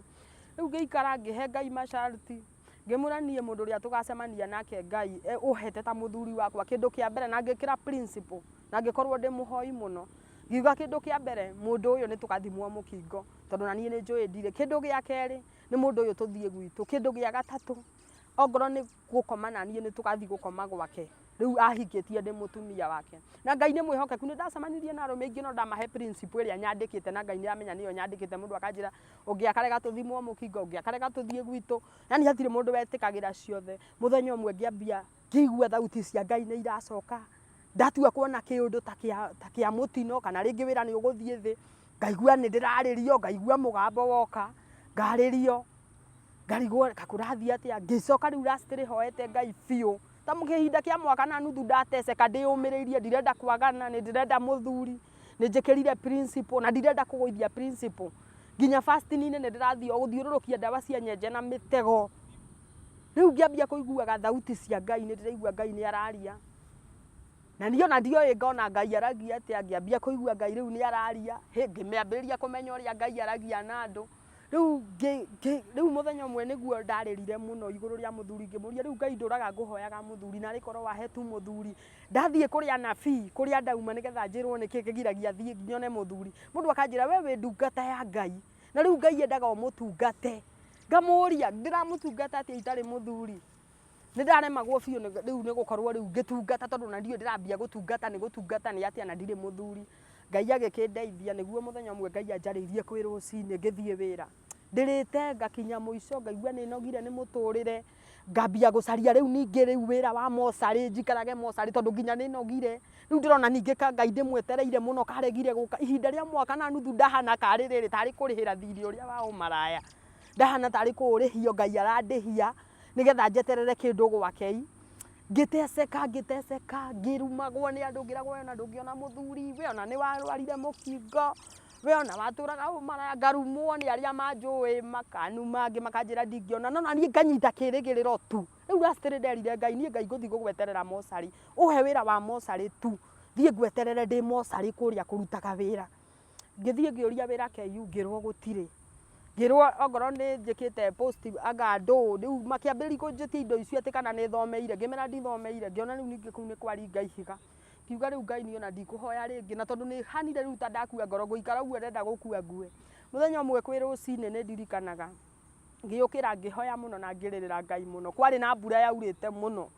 rĩu ngĩikara ngĩhe Ngai masharti ngĩmũra niĩ mũndũ ũrĩa tũgacemania nake Ngai ũhete ta mũthuri wakwa kĩndũ kĩa mbere na ngĩkĩra principle na ngĩkorwo ndĩ mũhoi mũno ngiuga kĩndũ kĩa mbere mũndũ ũyũ nĩ tũgathimwo mũkingo tondũ na niĩ nĩ njũĩ ndirĩ kĩndũ gĩa kerĩ nĩ mũndũ ũyũ tũthiĩ gwitũ kĩndũ gĩa gatatũ ongorwo nĩ gũkoma na niĩ nĩ tũgathiĩ gũkoma gwake riu ahikitie ndi mutumia wake na Ngai ni mwihokeku ni ndacemanirie na arume ingi no ndamahe principle iria nyandikite na Ngai ni amenya niyo nyandikite mundu akanjira ungiakarega tuthimwo mukingo ungiakarega tuthie gwitu yani hatire mundu wetikagira ciothe muthenya umwe ngiambia ngigua thauti cia Ngai ni iracoka ndatua kuona kiundu ta kia mutino kana ringi wira ni uguthie thi ngaigua ni ndiraririo ngaigua mugambo woka ngaririo ngarigwo kakurathia atia ngicoka riu rastri hoete Ngai biu ta mukihinda kia mwaka na nuthu ndateceka ndiyumiririe ndirenda kwagana ni ndirenda muthuri ni njikirire principle na ndirenda kugoithia principle nginya fasting ni ndirathio guthiururukia ndawa cia nyenje na mitego riu ngiambia kuiguaga thauti cia Ngai ni ndiraigua Ngai ni araria na niyo na ndio ngona Ngai aragia atia ngiambia kuigua Ngai riu ni araria ngimeambiriria kumenya uria Ngai aragia na andu riu muthenya umwe niguo ndaririre muno iguru ria muthuri ngimuria riu Ngai nduraga nguhoyaga muthuri na rikorwo wahetu muthuri ndathie kuria nabii kuria ndauma nigetha njirwo niki kigiragia thie nyone muthuri mundu akanjira we wi ndungata ya Ngai na riu Ngai endaga umutungate ngamuria ndiramutungata atia itari muthuri nindaremagwo biu riu nigukorwo riu ngitungata tondu na ndio ndirambia gutungata ni atia na ndire muthuri Ngai agikindeithia niguo muthenya umwe Ngai anjaririe kwi rucini ngithie wira ndirite ngakinya muico ngaigua ni nogire ni muturire ngambia gucaria riu ningi riu wira wa mosari njikarage mosari tondu nginya ni nogire riu ndirona ningi ka Ngai ndimwetereire muno karegire guka ihinda ria mwaka na nuthu ndahana kaririri tari kurihira thiri uria wa umaraya ndahana tari kurihio Ngai arandihia nigetha njeterere kindu gwakei ngiteseka ngirumagwo ni andu ngiragwo na ndungiona muthuri we ona ni warwarire mukingo we ona waturaga umaraya ngarumwo ni aria manjui makanuma makanjira ndingiona no ni nganyita kirigiriro tu riu rastri nderire Ngai ni Ngai nguthi gugweterera mosari uhe wira wa mosari tu thie ngweterere ndi mosari kuria kurutaga wira ngithie ngiuria wira KU ngirwo gutire ngirwo ogoro ni njikite post agando riu makiambiri kunjitia indo icio ati kana ni thomeire ngimera ndithomeire ngiona riu ningi kuu ni kwari Ngai higa kiuga riu Ngai niona ndikuhoya ringi na tondu ni hanire riu ta ndakua ngoro guikara uguo ndenda gukua ngue muthenya umwe kwi rucini ni ndirikanaga ngiukira ngihoya muno na ngiririra Ngai muno kwari na mbura yaurite muno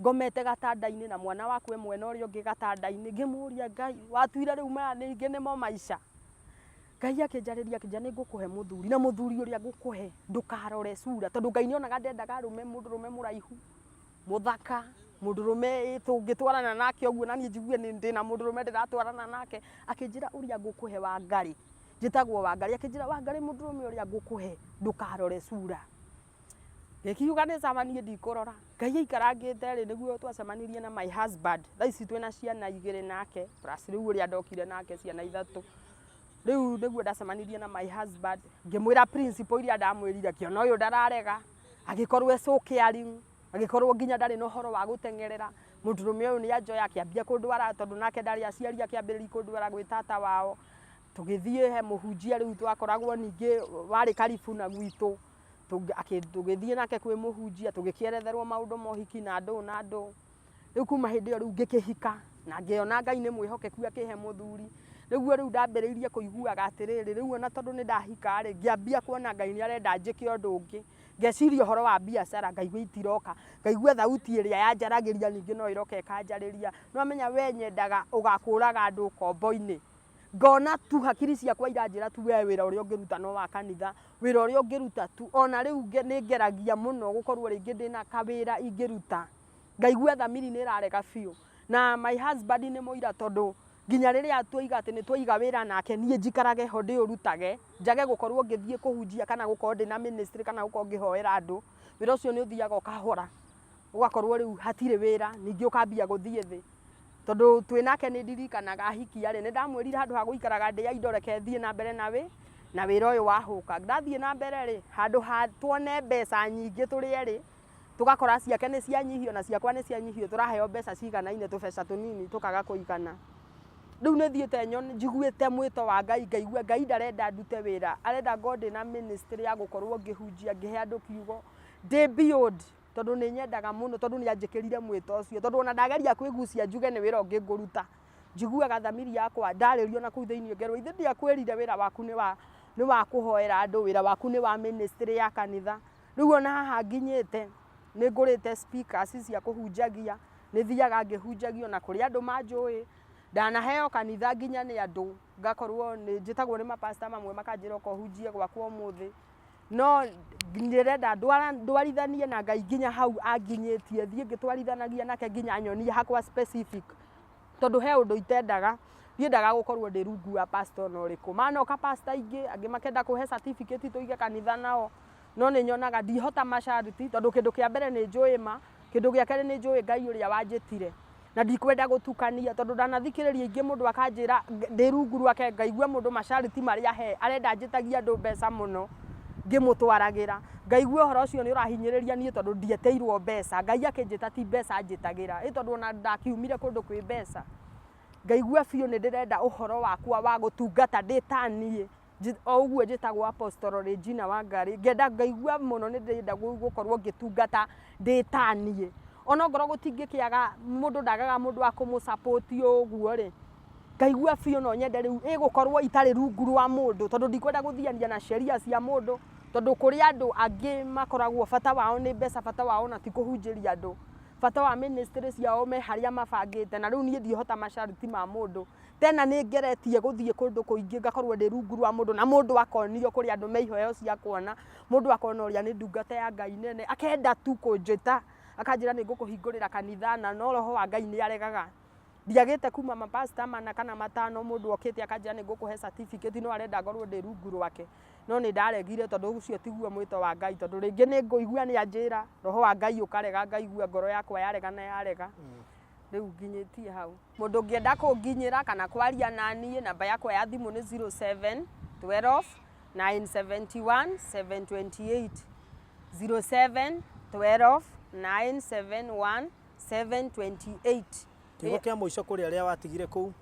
ngomete gatanda-ini na mwana wakwe mwena uria ungi gatanda-ini ngimuria Ngai watuire riu maya ningi nimo maisha Ngai akinjariria kijana ngukuhe muthuri na muthuri uria ngukuhe ndukarore sura tondu Ngai nionaga ndendaga mundurume muraihu muthaka mundurume tungitwarana nake uguo na nie njigue ni ndina mundurume ndiratwarana nake akinjira uria ngukuhe wa Ngari njitagwo wa Ngari akinjira wa Ngari mundurume uria ngukuhe ndukarore sura ngikiuga ni samanie ndikurora Ngai aikarangite ri niguo twacemanirie na my husband thaici twina ciana igiri nake plus riu uria ndokire nake ciana ithatu riu niguo ndacemanirie na my husband ngimwira principle iria ndamwirire kiona uyu ndararega agikorwo ecokiaring agikorwo nginya ndari no horo wa gutengerera mundurume uyu ni anjoya akiambia kundwara tondu nake ndari aciari akiambiriria kundwara gwi tata wao tugithie he muhunjia riu twakoragwo ningi wari karibu na gwitu tugithie nake kwi muhunjia tugikieretherwo maundu mohiki na andu riu kuma hindi iyo riu ngikihika na ngiona Ngai ni mwihokeku akihe muthuri riu ndambiriirie kuiguaga atiriri riu ona tondu ni ndahika ri ngiambia kuona Ngai ni arenda njike undu ungi ngeciria uhoro wa biacara ngaigua itiroka ngaigua thauti iria yanjaragiria ningi no iroka ikanjariria no amenya we nyendaga ugakuraga andu kombo-ini ngona tu hakiri ciakwa iranjira tu we wira uria ungiruta no wa kanitha wira uria ungiruta tu ona riu ni ngeragia muno gukorwo ringi ndina kawira ingiruta ngaigua thamiri ni irarega biu na my husband ni muira tondu nginya riria tuiga ati ni tuiga wira nake nie njikarage ho ndi urutage njage gukorwo ngithie kuhunjia kana gukorwo ndi na ministry kana gukorwo ngihoera andu wira ucio ni uthiaga ukahora ugakorwo riu hatire wira ningi ukambia guthie thi tondu twinake ni ndirikanaga ahiki ari ni ndamwirire handu ha guikaraga ndi ya indoreke thie na mbere na wira uyu wahuka ndathie na mbere ri handu ha tuone mbeca nyingi turi eri tugakora ciake ni cianyihio na ciakwa ni cianyihio turaheo mbeca ciganaine tubeca tunini tukaga kuigana riu ni thiete njiguite mwito wa Ngai ngaigua Ngai ndarenda ndute wira arenda God na ministry ya gukorwo ngihunjia ngihe andu kiugo ndi build tondu ni nyendaga muno tondu ni anjikirire mwito ucio tondu ona ndageria kwigucia njuge ni wira ungi nguruta njiguaga thamiri yakwa ndaririo na kuu thiini ngerwo ithe ndiakwirire wira waku ni wa kuhoera andu wira waku ni wa ministry ya kanitha riu ona haha nginyite ni ngurite speakers cia kuhunjagia nĩ thiaga ngĩhunjagio na kũrĩ andũ manjũĩ ndanaheo kanitha nginya nĩ andũ ngakorwo nĩ njĩtagwo nĩ mapasta mamwe makanjĩra ũkohunjie gwakwa ũmũthĩ no ndĩrenda ndwarithanie na Ngai nginya hau anginyĩtie thiĩ ngĩtwarithanagia nake nginya nyonie hakwa specific tondũ he ũndũ itendaga ndiendaga gũkorwo ndĩ rungu wa pastor no rĩkũ manoka pastor ingĩ angĩ makenda kũhe certificate tũige kanitha nao no nĩ nyonaga ndihota masharti tondũ kĩndũ kĩa mbere nĩ njũĩ ma kĩndũ gĩa kerĩ nĩ njũĩ Ngai ũrĩa wanjĩtire na ndikwenda gũtukania tondũ ndanathikĩrĩria ingĩ mũndũ akanjĩra ndĩ rungu rwake ngaigua mũndũ masharti marĩa he arenda njĩtagia andũ mbeca mũno ngĩmũtwaragĩra ngaigua ũhoro ũcio nĩ ũrahinyĩrĩria niĩ tondũ ndieteirwo mbeca Ngai akĩnjĩta ti mbeca njĩtagĩra tondũ ona ndakiumire kũndũ kwĩ mbeca ngaigua biũ nĩ ndĩrenda ũhoro wakwa wa gũtungata ndĩtaniĩ o ũguo njĩtagwo Apostle Regina Wangari ngenda ngaigua mũno nĩ ndĩrenda gũkorwo ngĩtungata ndĩtaniĩ ona ngorwo gũtingĩkĩaga mũndũ ndagaga mũndũ wa kũmũsupport ũguo rĩ ngaigua biũ no nyende rĩu ĩgũkorwo itarĩ rungu rwa mũndũ tondũ ndikwenda gũthiania na sheria cia mũndũ tondũ kũrĩ andũ angĩ makoragwo bata wao nĩ mbeca bata wao na ti kũhunjĩria andũ bata wa ministry ciao me harĩa mabangĩte na rĩu niĩ ndihota masharti ma mũndũ tena nĩ ngeretie gũthiĩ kũndũ kũingĩ ngakorwo ndĩ rungu rwa mũndũ na mũndũ akonio kũrĩ andũ me ihoyo cia kuona mũndũ akona ũrĩa nĩ ndungata ya Ngai nene akenda tu kũnjĩta akanjĩra nĩ ngũkũhingũrĩra kanitha na no roho wa Ngai nĩ aregaga ndiagĩte kuma mapasta mana kana matano mũndũ okĩte akanjĩra nĩ ngũkũhe certificate no arenda ngorwo ndĩ rungu rwake no nĩ ndaregire tondũ ũcio tiguo mwĩto wa Ngai tondũ rĩngĩ nĩ ngũigua nĩ anjĩra roho wa Ngai ũkarega ngaigua ngoro yakwa yarega na yarega rĩu nginyĩtie hau mũndũ ũngĩenda kũnginyĩra kana kwaria naniĩ namba yakwa ya thimũ nĩ 07 12 971 728 07 12 971 728 kiugo kĩa mũico kũrĩ arĩa watigire kũu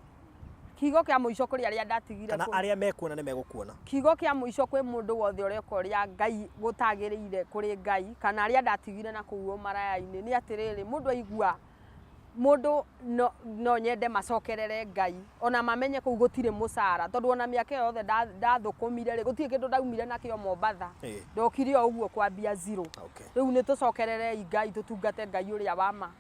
kiugo kĩa mũico kũrĩ arĩa ndatigire kana arĩa mekuona nĩ megũkuona kiugo kĩa mũico kwĩ mũndũ wothe ũrĩa ũkorĩa Ngai gũtagĩrĩire kũrĩ Ngai kana arĩa ndatigire na kũu Umarayainĩ nĩ atĩrĩrĩ mũndũ aigua mũndũ no nyende macokerere Ngai ona mamenye kũu gũtirĩ mũcara tondũ ona mĩaka yothe ndathũkũmire rĩ gũtirĩ kĩndũ ndaumire nakĩo Mombatha ndokire o ũguo kwambia zero rĩu nĩ tũcokerere Ngai tũtungate Ngai ũrĩa wa ma